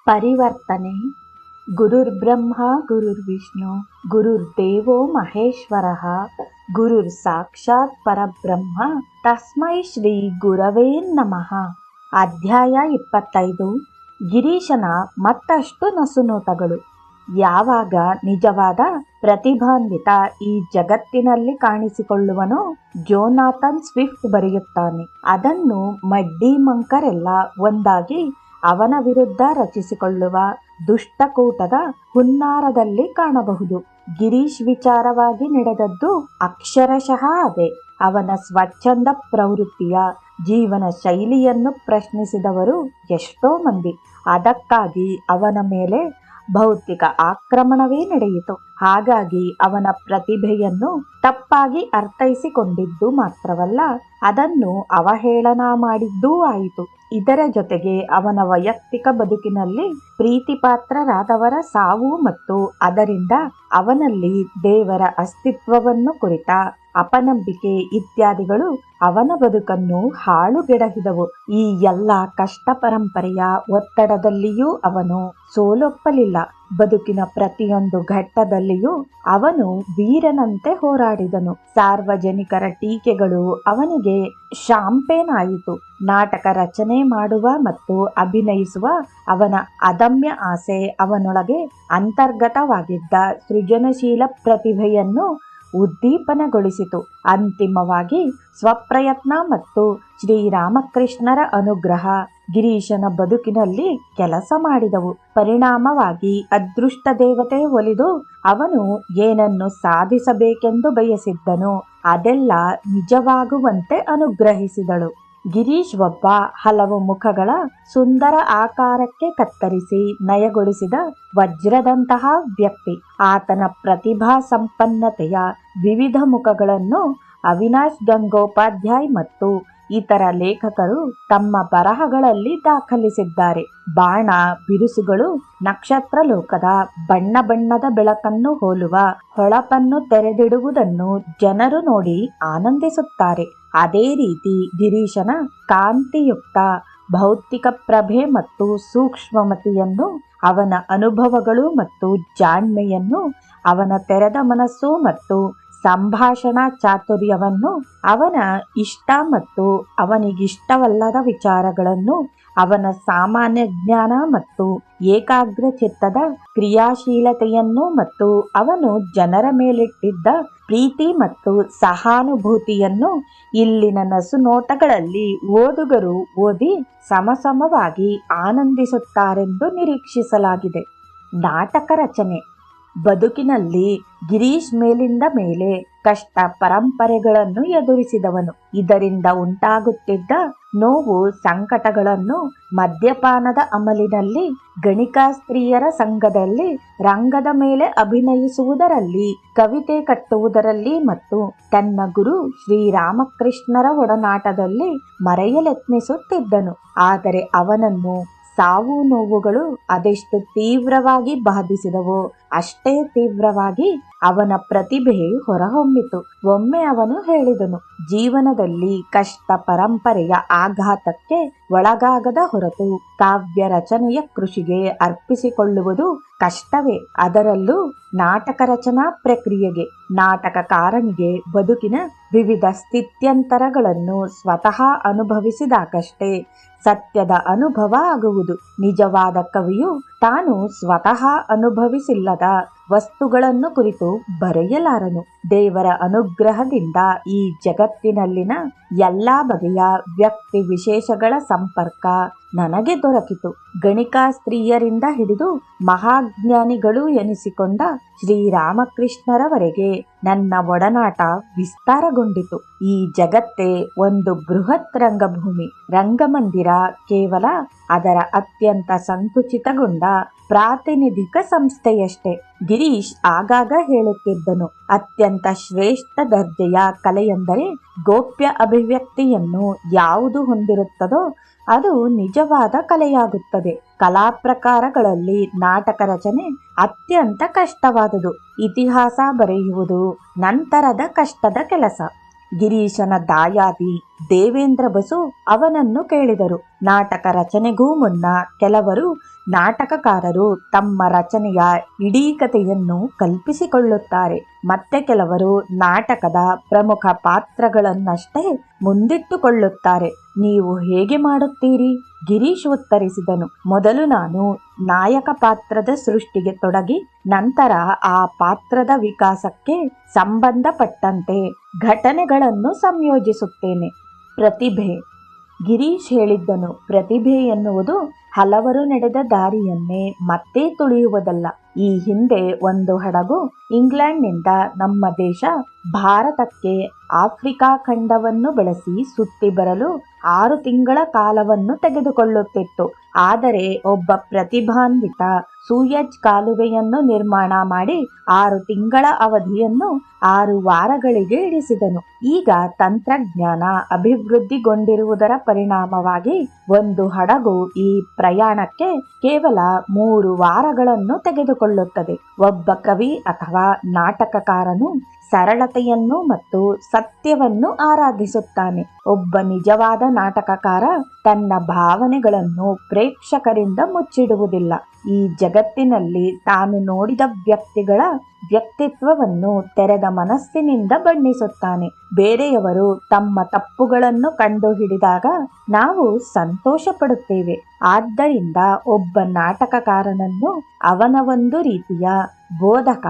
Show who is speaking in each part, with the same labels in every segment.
Speaker 1: ಪರಿವರ್ತನೆ. ಗುರುರ್ಬ್ರಹ್ಮ ಗುರುರ್ವಿಷ್ಣು ಗುರುರ್ದೇವೋ ಮಹೇಶ್ವರಃ ಗುರುರ್ ಸಾಕ್ಷಾತ್ ಪರಬ್ರಹ್ಮ ತಸ್ಮೈ ಶ್ರೀ ಗುರವೇ ನಮಃ. ಅಧ್ಯಾಯ 25. ಗಿರೀಶನ ಮತ್ತಷ್ಟು ನಸುನೋಟಗಳು. ಯಾವಾಗ ನಿಜವಾದ ಪ್ರತಿಭಾನ್ವಿತ ಈ ಜಗತ್ತಿನಲ್ಲಿ ಕಾಣಿಸಿಕೊಳ್ಳುವನೋ ಜೋನಾಥನ್ ಸ್ವಿಫ್ಟ್ ಬರೆಯುತ್ತಾನೆ. ಅದನ್ನು ಮಡ್ಡಿ ಮಂಕರೆಲ್ಲ ಒಂದಾಗಿ ಅವನ ವಿರುದ್ಧ ರಚಿಸಿಕೊಳ್ಳುವ ದುಷ್ಟಕೂಟದ ಹುನ್ನಾರದಲ್ಲಿ ಕಾಣಬಹುದು. ಗಿರೀಶ್ ವಿಚಾರವಾಗಿ ನಡೆದದ್ದು ಅಕ್ಷರಶಃ ಅದೇ. ಅವನ ಸ್ವಚ್ಛಂದ ಪ್ರವೃತ್ತಿಯ ಜೀವನ ಶೈಲಿಯನ್ನು ಪ್ರಶ್ನಿಸಿದವರು ಎಷ್ಟೋ ಮಂದಿ. ಅದಕ್ಕಾಗಿ ಅವನ ಮೇಲೆ ಭೌತಿಕ ಆಕ್ರಮಣವೇ ನಡೆಯಿತು. ಹಾಗಾಗಿ ಅವನ ಪ್ರತಿಭೆಯನ್ನು ತಪ್ಪಾಗಿ ಅರ್ಥೈಸಿಕೊಂಡಿದ್ದು ಮಾತ್ರವಲ್ಲ, ಅದನ್ನು ಅವಹೇಳನ ಮಾಡಿದ್ದೂ ಆಯಿತು. ಇದರ ಜೊತೆಗೆ ಅವನ ವೈಯಕ್ತಿಕ ಬದುಕಿನಲ್ಲಿ ಪ್ರೀತಿಪಾತ್ರರಾದವರ ಸಾವು ಮತ್ತು ಅದರಿಂದ ಅವನಲ್ಲಿ ದೇವರ ಅಸ್ತಿತ್ವವನ್ನು ಕುರಿತ ಅಪನಂಬಿಕೆ ಇತ್ಯಾದಿಗಳು ಅವನ ಬದುಕನ್ನು ಹಾಳುಗೆಡಹಿದವು. ಈ ಎಲ್ಲ ಕಷ್ಟ ಪರಂಪರೆಯ ಒತ್ತಡದಲ್ಲಿಯೂ ಅವನು ಸೋಲೊಪ್ಪಲಿಲ್ಲ. ಬದುಕಿನ ಪ್ರತಿಯೊಂದು ಘಟ್ಟದಲ್ಲಿಯೂ ಅವನು ವೀರನಂತೆ ಹೋರಾಡಿದನು. ಸಾರ್ವಜನಿಕರ ಟೀಕೆಗಳು ಅವನಿಗೆ ಶಾಂಪೇನ್ ಆಯಿತು. ನಾಟಕ ರಚನೆ ಮಾಡುವ ಮತ್ತು ಅಭಿನಯಿಸುವ ಅವನ ಅದಮ್ಯ ಆಸೆ ಅವನೊಳಗೆ ಅಂತರ್ಗತವಾಗಿದ್ದ ಸೃಜನಶೀಲ ಪ್ರತಿಭೆಯನ್ನು ಉದ್ದೀಪನಗೊಳಿಸಿತು. ಅಂತಿಮವಾಗಿ ಸ್ವಪ್ರಯತ್ನ ಮತ್ತು ಶ್ರೀರಾಮಕೃಷ್ಣರ ಅನುಗ್ರಹ ಗಿರೀಶನ ಬದುಕಿನಲ್ಲಿ ಕೆಲಸ ಮಾಡಿದವು. ಪರಿಣಾಮವಾಗಿ ಅದೃಷ್ಟ ದೇವತೆ ಒಲಿದು ಅವನು ಏನನ್ನು ಸಾಧಿಸಬೇಕೆಂದು ಬಯಸಿದ್ದನೋ ಅದೆಲ್ಲ ನಿಜವಾಗುವಂತೆ ಅನುಗ್ರಹಿಸಿದಳು. ಗಿರೀಶ್ ಒಬ್ಬ ಹಲವು ಮುಖಗಳ ಸುಂದರ ಆಕಾರಕ್ಕೆ ಕತ್ತರಿಸಿ ನಯಗೊಳಿಸಿದ ವಜ್ರದಂತಹ ವ್ಯಕ್ತಿ. ಆತನ ಪ್ರತಿಭಾ ಸಂಪನ್ನತೆಯ ವಿವಿಧ ಮುಖಗಳನ್ನು ಅವಿನಾಶ್ ಗಂಗೋಪಾಧ್ಯಾಯ್ ಮತ್ತು ಇತರ ಲೇಖಕರು ತಮ್ಮ ಬರಹಗಳಲ್ಲಿ ದಾಖಲಿಸಿದ್ದಾರೆ. ಬಾಣ ಬಿರುಸುಗಳು ನಕ್ಷತ್ರ ಲೋಕದ ಬಣ್ಣ ಬಣ್ಣದ ಬೆಳಕನ್ನು ಹೋಲುವ ಹೊಳಪನ್ನು ತೆರೆದಿಡುವುದನ್ನು ಜನರು ನೋಡಿ ಆನಂದಿಸುತ್ತಾರೆ. ಅದೇ ರೀತಿ ಗಿರೀಶನ ಕಾಂತಿಯುಕ್ತ ಭೌತಿಕ ಪ್ರಭೆ ಮತ್ತು ಸೂಕ್ಷ್ಮಮತಿಯನ್ನು, ಅವನ ಅನುಭವಗಳು ಮತ್ತು ಜಾಣ್ಮೆಯನ್ನು, ಅವನ ತೆರೆದ ಮನಸ್ಸು ಮತ್ತು ಸಂಭಾಷಣಾ ಚಾತುರ್ಯವನ್ನು, ಅವನ ಇಷ್ಟ ಮತ್ತು ಅವನಿಗಿಷ್ಟವಲ್ಲದ ವಿಚಾರಗಳನ್ನು, ಅವನ ಸಾಮಾನ್ಯ ಜ್ಞಾನ ಮತ್ತು ಏಕಾಗ್ರ ಚಿತ್ತದ ಕ್ರಿಯಾಶೀಲತೆಯನ್ನು ಮತ್ತು ಅವನು ಜನರ ಮೇಲಿಟ್ಟಿದ್ದ ಪ್ರೀತಿ ಮತ್ತು ಸಹಾನುಭೂತಿಯನ್ನು ಇಲ್ಲಿನ ನಸುನೋಟಗಳಲ್ಲಿ ಓದುಗರು ಓದಿ ಸಮಸಮವಾಗಿ ಆನಂದಿಸುತ್ತಾರೆಂದು ನಿರೀಕ್ಷಿಸಲಾಗಿದೆ. ನಾಟಕ ರಚನೆ. ಬದುಕಿನಲ್ಲಿ ಗಿರೀಶ್ ಮೇಲಿಂದ ಮೇಲೆ ಕಷ್ಟ ಪರಂಪರೆಗಳನ್ನು ಎದುರಿಸಿದವನು. ಇದರಿಂದ ಉಂಟಾಗುತ್ತಿದ್ದ ನೋವು ಸಂಕಟಗಳನ್ನು ಮದ್ಯಪಾನದ ಅಮಲಿನಲ್ಲಿ, ಗಣಿಕಾ ಸ್ತ್ರೀಯರ ಸಂಘದಲ್ಲಿ, ರಂಗದ ಮೇಲೆ ಅಭಿನಯಿಸುವುದರಲ್ಲಿ, ಕವಿತೆ ಕಟ್ಟುವುದರಲ್ಲಿ ಮತ್ತು ತನ್ನ ಗುರು ಶ್ರೀರಾಮಕೃಷ್ಣರ ಒಡನಾಟದಲ್ಲಿ ಮರೆಯಲೆತ್ನಿಸುತ್ತಿದ್ದನು. ಆದರೆ ಅವನನ್ನು ಸಾವು ನೋವುಗಳು ಅದೆಷ್ಟು ತೀವ್ರವಾಗಿ ಬಾಧಿಸಿದವೋ ಅಷ್ಟೇ ತೀವ್ರವಾಗಿ ಅವನ ಪ್ರತಿಭೆ ಹೊರಹೊಮ್ಮಿತು. ಒಮ್ಮೆ ಅವನು ಹೇಳಿದನು, ಜೀವನದಲ್ಲಿ ಕಷ್ಟ ಪರಂಪರೆಯ ಆಘಾತಕ್ಕೆ ಒಳಗಾಗದ ಹೊರತು ಕಾವ್ಯ ರಚನೆಯ ಕೃಷಿಗೆ ಅರ್ಪಿಸಿಕೊಳ್ಳುವುದು ಕಷ್ಟವೇ, ಅದರಲ್ಲೂ ನಾಟಕ ರಚನಾ ಪ್ರಕ್ರಿಯೆಗೆ. ನಾಟಕಕಾರನಿಗೆ ಬದುಕಿನ ವಿವಿಧ ಸ್ಥಿತ್ಯಂತರಗಳನ್ನು ಸ್ವತಃ ಅನುಭವಿಸಿದಾಗಷ್ಟೇ ಸತ್ಯದ ಅನುಭವ ಆಗುವುದು. ನಿಜವಾದ ಕವಿಯು ತಾನು ಸ್ವತಃ ಅನುಭವಿಸಿಲ್ಲದ ವಸ್ತುಗಳನ್ನು ಕುರಿತು ಬರೆಯಲಾರನು. ದೇವರ ಅನುಗ್ರಹದಿಂದ ಈ ಜಗತ್ತಿನಲ್ಲಿನ ಎಲ್ಲ ಬಗೆಯ ವ್ಯಕ್ತಿ ವಿಶೇಷಗಳ ಸಂಪರ್ಕ ನನಗೆ ದೊರಕಿತು. ಗಣಿಕಾ ಸ್ತ್ರೀಯರಿಂದ ಹಿಡಿದು ಮಹಾಜ್ಞಾನಿಗಳು ಎನಿಸಿಕೊಂಡ ಶ್ರೀರಾಮಕೃಷ್ಣರವರೆಗೆ ನನ್ನ ಒಡನಾಟ ವಿಸ್ತಾರಗೊಂಡಿತು. ಈ ಜಗತ್ತೇ ಒಂದು ಬೃಹತ್ ರಂಗಭೂಮಿ. ರಂಗಮಂದಿರ ಕೇವಲ ಅದರ ಅತ್ಯಂತ ಸಂಕುಚಿತಗೊಂಡ ಪ್ರಾತಿನಿಧಿಕ ಸಂಸ್ಥೆಯಷ್ಟೇ. ಗಿರೀಶ್ ಆಗಾಗ ಹೇಳುತ್ತಿದ್ದನು, ಅತ್ಯಂತ ಶ್ರೇಷ್ಠ ದರ್ಜೆಯ ಕಲೆಯೆಂದರೆ ಗೋಪ್ಯ ಅಭಿವ್ಯಕ್ತಿಯನ್ನು ಯಾವುದು ಹೊಂದಿರುತ್ತದೋ ಅದು ನಿಜವಾದ ಕಲೆಯಾಗುತ್ತದೆ. ಕಲಾ ಪ್ರಕಾರಗಳಲ್ಲಿ ನಾಟಕ ರಚನೆ ಅತ್ಯಂತ ಕಷ್ಟವಾದುದು. ಇತಿಹಾಸ ಬರೆಯುವುದು ನಂತರದ ಕಷ್ಟದ ಕೆಲಸ. ಗಿರೀಶನ ದಾಯಾದಿ ದೇವೇಂದ್ರ ಬಸು ಅವನನ್ನು ಕೇಳಿದರು. ನಾಟಕ ರಚನೆಗೂ ಮುನ್ನ ಕೆಲವರು ನಾಟಕಕಾರರು ತಮ್ಮ ರಚನೆಯ ಇಡೀ ಕಥೆಯನ್ನು ಕಲ್ಪಿಸಿಕೊಳ್ಳುತ್ತಾರೆ. ಮತ್ತೆ ಕೆಲವರು ನಾಟಕದ ಪ್ರಮುಖ ಪಾತ್ರಗಳನ್ನಷ್ಟೇ ಮುಂದಿಟ್ಟುಕೊಳ್ಳುತ್ತಾರೆ. ನೀವು ಹೇಗೆ ಮಾಡುತ್ತೀರಿ? ಗಿರೀಶ್ ಉತ್ತರಿಸಿದನು. ಮೊದಲು ನಾನು ನಾಯಕ ಪಾತ್ರದ ಸೃಷ್ಟಿಗೆ ತೊಡಗಿ ನಂತರ ಆ ಪಾತ್ರದ ವಿಕಾಸಕ್ಕೆ ಸಂಬಂಧಪಟ್ಟಂತೆ ಘಟನೆಗಳನ್ನು ಸಂಯೋಜಿಸುತ್ತೇನೆ. ಪ್ರತಿಭೆ. ಗಿರೀಶ್ ಹೇಳಿದ್ದನು. ಪ್ರತಿಭೆ ಎನ್ನುವುದು ಹಲವರು ನಡೆದ ದಾರಿಯನ್ನೇ ಮತ್ತೆ ತುಳಿಯುವುದಲ್ಲ. ಈ ಹಿಂದೆ ಒಂದು ಹಡಗು ಇಂಗ್ಲೆಂಡ್ನಿಂದ ನಮ್ಮ ದೇಶ ಭಾರತಕ್ಕೆ ಆಫ್ರಿಕಾ ಖಂಡವನ್ನು ಬಳಸಿ ಸುತ್ತಿ ಬರಲು 6 ತಿಂಗಳ ಕಾಲವನ್ನು ತೆಗೆದುಕೊಳ್ಳುತ್ತಿತ್ತು. ಆದರೆ ಒಬ್ಬ ಪ್ರತಿಭಾನ್ವಿತ ಸೂಯಜ್ ಕಾಲುವೆಯನ್ನು ನಿರ್ಮಾಣ ಮಾಡಿ 6 ತಿಂಗಳ ಅವಧಿಯನ್ನು 6 ವಾರಗಳಿಗೆ ಇಳಿಸಿದನು. ಈಗ ತಂತ್ರಜ್ಞಾನ ಅಭಿವೃದ್ಧಿಗೊಂಡಿರುವುದರ ಪರಿಣಾಮವಾಗಿ ಒಂದು ಹಡಗು ಈ ಪ್ರಯಾಣಕ್ಕೆ ಕೇವಲ 3 ವಾರಗಳನ್ನು ತೆಗೆದುಕೊಳ್ಳುತ್ತದೆ. ಒಬ್ಬ ಕವಿ ಅಥವಾ ನಾಟಕಕಾರನು ಸರಳತೆಯನ್ನು ಮತ್ತು ಸತ್ಯವನ್ನು ಆರಾಧಿಸುತ್ತಾನೆ. ಒಬ್ಬ ನಿಜವಾದ ನಾಟಕಕಾರ ತನ್ನ ಭಾವನೆಗಳನ್ನು ಪ್ರೇಕ್ಷಕರಿಂದ ಮುಚ್ಚಿಡುವುದಿಲ್ಲ. ಈ ಜಗತ್ತಿನಲ್ಲಿ ತಾನು ನೋಡಿದ ವ್ಯಕ್ತಿಗಳ ವ್ಯಕ್ತಿತ್ವವನ್ನು ತೆರೆದ ಮನಸ್ಸಿನಿಂದ ಬಣ್ಣಿಸುತ್ತಾನೆ. ಬೇರೆಯವರು ತಮ್ಮ ತಪ್ಪುಗಳನ್ನು ಕಂಡುಹಿಡಿದಾಗ ನಾವು ಸಂತೋಷ ಪಡುತ್ತೇವೆ. ಆದ್ದರಿಂದ ಒಬ್ಬ ನಾಟಕಕಾರನನ್ನು ಅವನ ಒಂದು ರೀತಿಯ ಬೋಧಕ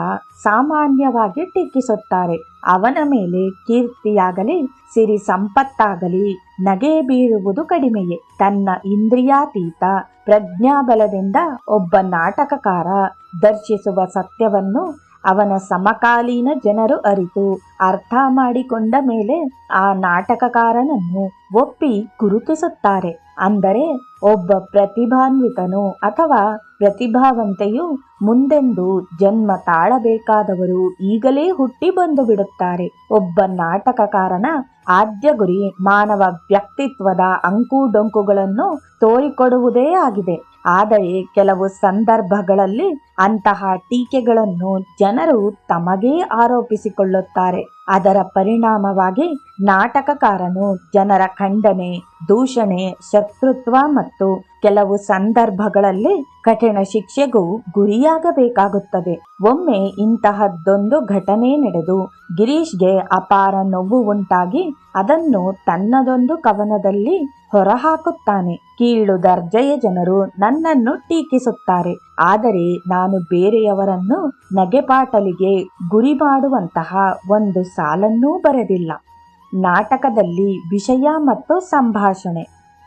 Speaker 1: ಸಾಮಾನ್ಯವಾಗಿ ಟೀಕಿಸುತ್ತಾರೆ. ಅವನ ಮೇಲೆ ಕೀರ್ತಿಯಾಗಲಿ ಸಿರಿ ಸಂಪತ್ತಾಗಲಿ ನಗೆ ಬೀರುವುದು ಕಡಿಮೆಯೇ. ತನ್ನ ಇಂದ್ರಿಯಾತೀತ ಪ್ರಜ್ಞಾಬಲದಿಂದ ಒಬ್ಬ ನಾಟಕಕಾರ ದರ್ಶಿಸುವ ಸತ್ಯವನ್ನು ಅವನ ಸಮಕಾಲೀನ ಜನರು ಅರಿತು ಅರ್ಥ ಮಾಡಿಕೊಂಡ ಮೇಲೆ ಆ ನಾಟಕಕಾರನನ್ನು ಒಪ್ಪಿ ಗುರುತಿಸುತ್ತಾರೆ. ಅಂದರೆ ಒಬ್ಬ ಪ್ರತಿಭಾನ್ವಿತನು ಅಥವಾ ಪ್ರತಿಭಾವಂತೆಯು ಮುಂದೆಂದು ಜನ್ಮ ತಾಳಬೇಕಾದವರು ಈಗಲೇ ಹುಟ್ಟಿ ಬಂದು ಬಿಡುತ್ತಾರೆ. ಒಬ್ಬ ನಾಟಕಕಾರನ ಆದ್ಯ ಗುರಿ ಮಾನವ ವ್ಯಕ್ತಿತ್ವದ ಅಂಕುಡೊಂಕುಗಳನ್ನು ತೋರಿಕೊಡುವುದೇ ಆಗಿದೆ. ಆದರೆ ಕೆಲವು ಸಂದರ್ಭಗಳಲ್ಲಿ ಅಂತಹ ಟೀಕೆಗಳನ್ನು ಜನರು ತಮಗೇ ಆರೋಪಿಸಿಕೊಳ್ಳುತ್ತಾರೆ. ಅದರ ಪರಿಣಾಮವಾಗಿ ನಾಟಕಕಾರನು ಜನರ ಖಂಡನೆ, ದೂಷಣೆ, ಶತ್ರುತ್ವ ಮತ್ತು ಕೆಲವು ಸಂದರ್ಭಗಳಲ್ಲಿ ಕಠಿಣ ಶಿಕ್ಷೆಗೂ ಗುರಿಯಾಗಬೇಕಾಗುತ್ತದೆ. ಒಮ್ಮೆ ಇಂತಹದ್ದೊಂದು ಘಟನೆ ನಡೆದು ಗಿರೀಶ್ಗೆ ಅಪಾರ ನೋವು ಉಂಟಾಗಿ ಅದನ್ನು ತನ್ನದೊಂದು ಕವನದಲ್ಲಿ ಹೊರಹಾಕುತ್ತಾನೆ. ಕೀಳು ದರ್ಜೆಯ ಜನರು ನನ್ನನ್ನು ಟೀಕಿಸುತ್ತಾರೆ, ಆದರೆ ನಾನು ಬೇರೆಯವರನ್ನು ನಗೆಪಾಟಲಿಗೆ ಗುರಿ ಮಾಡುವಂತಹ ಒಂದು ಸಾಲನ್ನೂ ಬರೆದಿಲ್ಲ. ನಾಟಕದಲ್ಲಿ ವಿಷಯ ಮತ್ತು ಸಂಭಾಷಣೆ.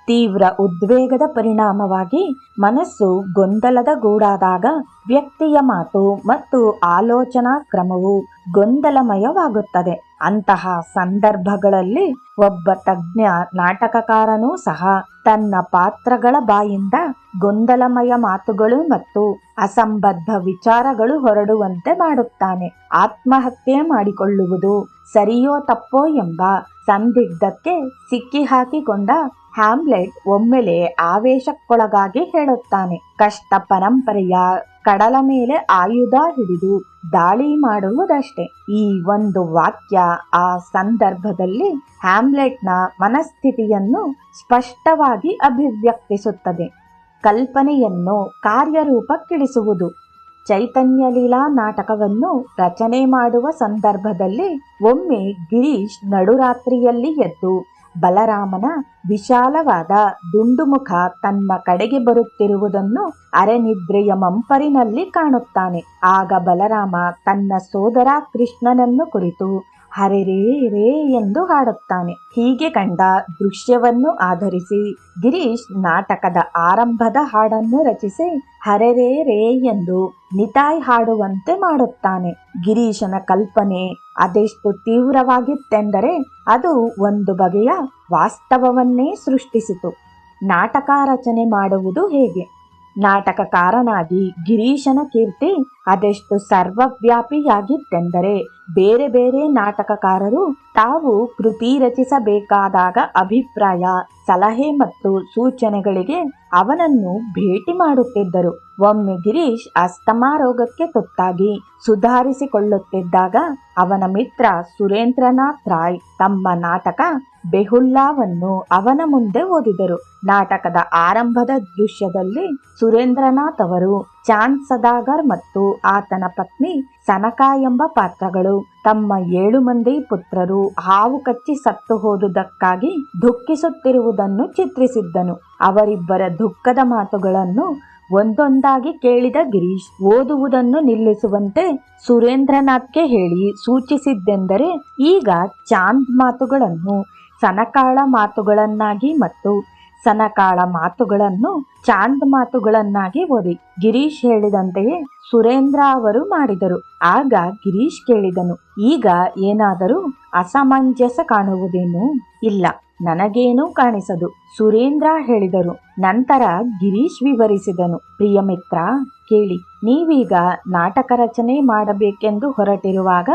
Speaker 1: ತೀವ್ರ ಉದ್ವೇಗದ ಪರಿಣಾಮವಾಗಿ ಮನಸ್ಸು ಗೊಂದಲದ ಗೂಡಾದಾಗ ವ್ಯಕ್ತಿಯ ಮಾತು ಮತ್ತು ಆಲೋಚನಾ ಕ್ರಮವು ಗೊಂದಲಮಯವಾಗುತ್ತದೆ. ಅಂತಹ ಸಂದರ್ಭಗಳಲ್ಲಿ ಒಬ್ಬ ತಜ್ಞ ನಾಟಕಕಾರನೂ ಸಹ ತನ್ನ ಪಾತ್ರಗಳ ಬಾಯಿಂದ ಗೊಂದಲಮಯ ಮಾತುಗಳು ಮತ್ತು ಅಸಂಬದ್ಧ ವಿಚಾರಗಳು ಹೊರಡುವಂತೆ ಮಾಡುತ್ತಾನೆ. ಆತ್ಮಹತ್ಯೆ ಮಾಡಿಕೊಳ್ಳುವುದು ಸರಿಯೋ ತಪ್ಪೋ ಎಂಬ ಸಂದಿಗ್ಧಕ್ಕೆ ಸಿಕ್ಕಿಹಾಕಿಕೊಂಡ ಹ್ಯಾಮ್ಲೆಟ್ ಒಮ್ಮೆಲೆ ಆವೇಶಕ್ಕೊಳಗಾಗಿ ಹೇಳುತ್ತಾನೆ, ಕಷ್ಟ ಪರಂಪರೆಯ ಕಡಲ ಮೇಲೆ ಆಯುಧ ಹಿಡಿದು ದಾಳಿ ಮಾಡುವುದಷ್ಟೇ. ಈ ಒಂದು ವಾಕ್ಯ ಆ ಸಂದರ್ಭದಲ್ಲಿ ಹ್ಯಾಮ್ಲೆಟ್ನ ಮನಸ್ಥಿತಿಯನ್ನು ಸ್ಪಷ್ಟವಾಗಿ ಅಭಿವ್ಯಕ್ತಿಸುತ್ತದೆ. ಕಲ್ಪನೆಯನ್ನು ಕಾರ್ಯರೂಪಕ್ಕಿಳಿಸುವುದು. ಚೈತನ್ಯ ಲೀಲಾ ನಾಟಕವನ್ನು ರಚನೆ ಮಾಡುವ ಸಂದರ್ಭದಲ್ಲಿ ಒಮ್ಮೆ ಗಿರೀಶ್ ನಡುರಾತ್ರಿಯಲ್ಲಿ ಎದ್ದು ಬಲರಾಮನ ವಿಶಾಲವಾದ ದುಂಡುಮುಖ ತನ್ನ ಕಡೆಗೆ ಬರುತ್ತಿರುವುದನ್ನು ಅರೆನಿದ್ರೆಯ ಮಂಪರಿನಲ್ಲಿ ಕಾಣುತ್ತಾನೆ. ಆಗ ಬಲರಾಮ ತನ್ನ ಸೋದರ ಕೃಷ್ಣನನ್ನು ಕುರಿತು ಹರೆ ರೇ ರೇ ಎಂದು ಹಾಡುತ್ತಾನೆ. ಹೀಗೆ ಕಂಡ ದೃಶ್ಯವನ್ನು ಆಧರಿಸಿ ಗಿರೀಶ್ ನಾಟಕದ ಆರಂಭದ ಹಾಡನ್ನು ರಚಿಸಿ ಹರೆ ರೇ ರೇ ಎಂದು ನಿತಾಯ್ ಹಾಡುವಂತೆ ಮಾಡುತ್ತಾನೆ. ಗಿರೀಶನ ಕಲ್ಪನೆ ಅದೆಷ್ಟು ತೀವ್ರವಾಗಿತ್ತೆಂದರೆ ಅದು ಒಂದು ಬಗೆಯ ವಾಸ್ತವವನ್ನೇ ಸೃಷ್ಟಿಸಿತು. ನಾಟಕ ರಚನೆ ಮಾಡುವುದು ಹೇಗೆ? ನಾಟಕಕಾರನಾಗಿ ಗಿರೀಶನ ಕೀರ್ತಿ ಅದೆಷ್ಟು ಸರ್ವವ್ಯಾಪಿಯಾಗಿತ್ತೆಂದರೆ ಬೇರೆ ಬೇರೆ ನಾಟಕಕಾರರು ತಾವು ಕೃತಿ ರಚಿಸಬೇಕಾದಾಗ ಅಭಿಪ್ರಾಯ, ಸಲಹೆ ಮತ್ತು ಸೂಚನೆಗಳಿಗೆ ಅವನನ್ನು ಭೇಟಿ ಮಾಡುತ್ತಿದ್ದರು. ಒಮ್ಮೆ ಗಿರೀಶ್ ಅಸ್ತಮಾ ರೋಗಕ್ಕೆ ತುತ್ತಾಗಿ ಸುಧಾರಿಸಿಕೊಳ್ಳುತ್ತಿದ್ದಾಗ ಅವನ ಮಿತ್ರ ಸುರೇಂದ್ರನಾಥ್ ರಾಯ್ ತಮ್ಮ ನಾಟಕ ಬೆಹುಲ್ಲಾವನ್ನು ಅವನ ಮುಂದೆ ಓದಿದರು. ನಾಟಕದ ಆರಂಭದ ದೃಶ್ಯದಲ್ಲಿ ಸುರೇಂದ್ರನಾಥ್ ಅವರು ಚಾಂದ್ ಸದಾಗರ್ ಮತ್ತು ಆತನ ಪತ್ನಿ ಸನಕಾ ಎಂಬ ಪಾತ್ರಗಳು ತಮ್ಮ 7 ಮಂದಿ ಪುತ್ರರು ಹಾವು ಕಚ್ಚಿ ಸತ್ತು ಹೋದುದಕ್ಕಾಗಿ ದುಃಖಿಸುತ್ತಿರುವುದನ್ನು ಚಿತ್ರಿಸಿದ್ದನು. ಅವರಿಬ್ಬರ ದುಃಖದ ಮಾತುಗಳನ್ನು ಒಂದೊಂದಾಗಿ ಕೇಳಿದ ಗಿರೀಶ್ ಓದುವುದನ್ನು ನಿಲ್ಲಿಸುವಂತೆ ಸುರೇಂದ್ರನಾಥ್ಗೆ ಹೇಳಿ ಸೂಚಿಸಿದ್ದೆಂದರೆ, ಈಗ ಚಾಂದ್ ಮಾತುಗಳನ್ನು ಸನಕಾಳ ಮಾತುಗಳನ್ನಾಗಿ ಮತ್ತು ಸನಕಾಳ ಮಾತುಗಳನ್ನು ಚಾಂದ್ ಮಾತುಗಳನ್ನಾಗಿ ಓದಿ. ಗಿರೀಶ್ ಹೇಳಿದಂತೆಯೇ ಸುರೇಂದ್ರ ಅವರು ಮಾಡಿದರು. ಆಗ ಗಿರೀಶ್ ಕೇಳಿದನು, ಈಗ ಏನಾದರೂ ಅಸಮಂಜಸ ಕಾಣುವುದೇನು? ಇಲ್ಲ, ನನಗೇನೂ ಕಾಣಿಸದು, ಸುರೇಂದ್ರ ಹೇಳಿದರು. ನಂತರ ಗಿರೀಶ್ ವಿವರಿಸಿದನು, ಪ್ರಿಯ ಮಿತ್ರ ಕೇಳಿ, ನೀವೀಗ ನಾಟಕ ರಚನೆ ಮಾಡಬೇಕೆಂದು ಹೊರಟಿರುವಾಗ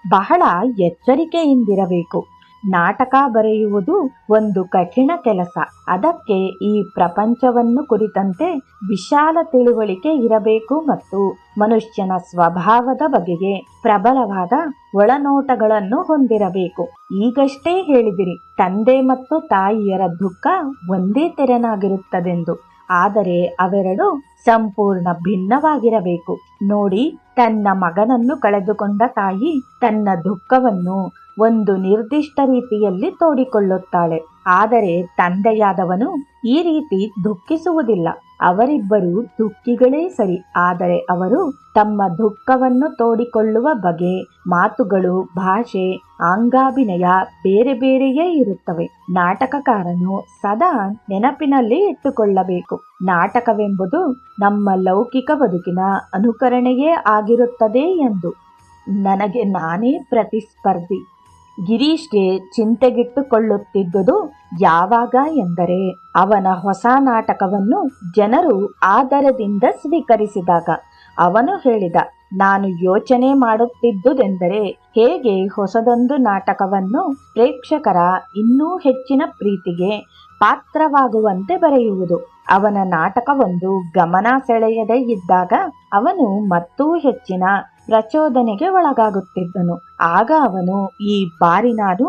Speaker 1: ಬಹಳ ಎಚ್ಚರಿಕೆಯಿಂದಿರಬೇಕು. ನಾಟಕ ಬರೆಯುವುದು ಒಂದು ಕಠಿಣ ಕೆಲಸ. ಅದಕ್ಕೆ ಈ ಪ್ರಪಂಚವನ್ನು ಕುರಿತಂತೆ ವಿಶಾಲ ತಿಳುವಳಿಕೆ ಇರಬೇಕು ಮತ್ತು ಮನುಷ್ಯನ ಸ್ವಭಾವದ ಬಗೆಗೆ ಪ್ರಬಲವಾದ ಒಳನೋಟಗಳನ್ನು ಹೊಂದಿರಬೇಕು. ಈಗಷ್ಟೇ ಹೇಳಿದಿರಿ, ತಂದೆ ಮತ್ತು ತಾಯಿಯರ ದುಃಖ ಒಂದೇ ತೆರನಾಗಿರುತ್ತದೆಂದು. ಆದರೆ ಅವೆರಡು ಸಂಪೂರ್ಣ ಭಿನ್ನವಾಗಿರಬೇಕು. ನೋಡಿ, ತನ್ನ ಮಗನನ್ನು ಕಳೆದುಕೊಂಡ ತಾಯಿ ತನ್ನ ದುಃಖವನ್ನು ಒಂದು ನಿರ್ದಿಷ್ಟ ರೀತಿಯಲ್ಲಿ ತೋಡಿಕೊಳ್ಳುತ್ತಾಳೆ. ಆದರೆ ತಂದೆಯಾದವನು ಈ ರೀತಿ ದುಃಖಿಸುವುದಿಲ್ಲ. ಅವರಿಬ್ಬರು ದುಃಖಿಗಳೇ ಸರಿ, ಆದರೆ ಅವರು ತಮ್ಮ ದುಃಖವನ್ನು ತೋಡಿಕೊಳ್ಳುವ ಬಗೆ, ಮಾತುಗಳು, ಭಾಷೆ, ಅಂಗಾಭಿನಯ ಬೇರೆ ಬೇರೆಯೇ ಇರುತ್ತವೆ. ನಾಟಕಕಾರನು ಸದಾ ನೆನಪಿನಲ್ಲಿ ಇಟ್ಟುಕೊಳ್ಳಬೇಕು, ನಾಟಕವೆಂಬುದು ನಮ್ಮ ಲೌಕಿಕ ಬದುಕಿನ ಅನುಕರಣೆಯೇ ಆಗಿರುತ್ತದೆ ಎಂದು. ನನಗೆ ನಾನೇ ಪ್ರತಿಸ್ಪರ್ಧಿ. ಗಿರೀಶ್ಗೆ ಚಿಂತೆಗಿಟ್ಟುಕೊಳ್ಳುತ್ತಿದ್ದುದು ಯಾವಾಗ ಎಂದರೆ, ಅವನ ಹೊಸ ನಾಟಕವನ್ನು ಜನರು ಆದರದಿಂದ ಸ್ವೀಕರಿಸಿದಾಗ. ಅವನು ಹೇಳಿದ, ನಾನು ಯೋಚನೆ ಮಾಡುತ್ತಿದ್ದುದೆಂದರೆ ಹೇಗೆ ಹೊಸದೊಂದು ನಾಟಕವನ್ನು ಪ್ರೇಕ್ಷಕರ ಇನ್ನೂ ಹೆಚ್ಚಿನ ಪ್ರೀತಿಗೆ ಪಾತ್ರವಾಗುವಂತೆ ಬರೆಯುವುದು. ಅವನ ನಾಟಕವೊಂದು ಗಮನ ಸೆಳೆಯದೇ ಇದ್ದಾಗ ಅವನು ಮತ್ತೂ ಹೆಚ್ಚಿನ ಪ್ರಚೋದನೆಗೆ ಒಳಗಾಗುತ್ತಿದ್ದನು. ಆಗ ಅವನು, ಈ ಬಾರಿ ನಾನು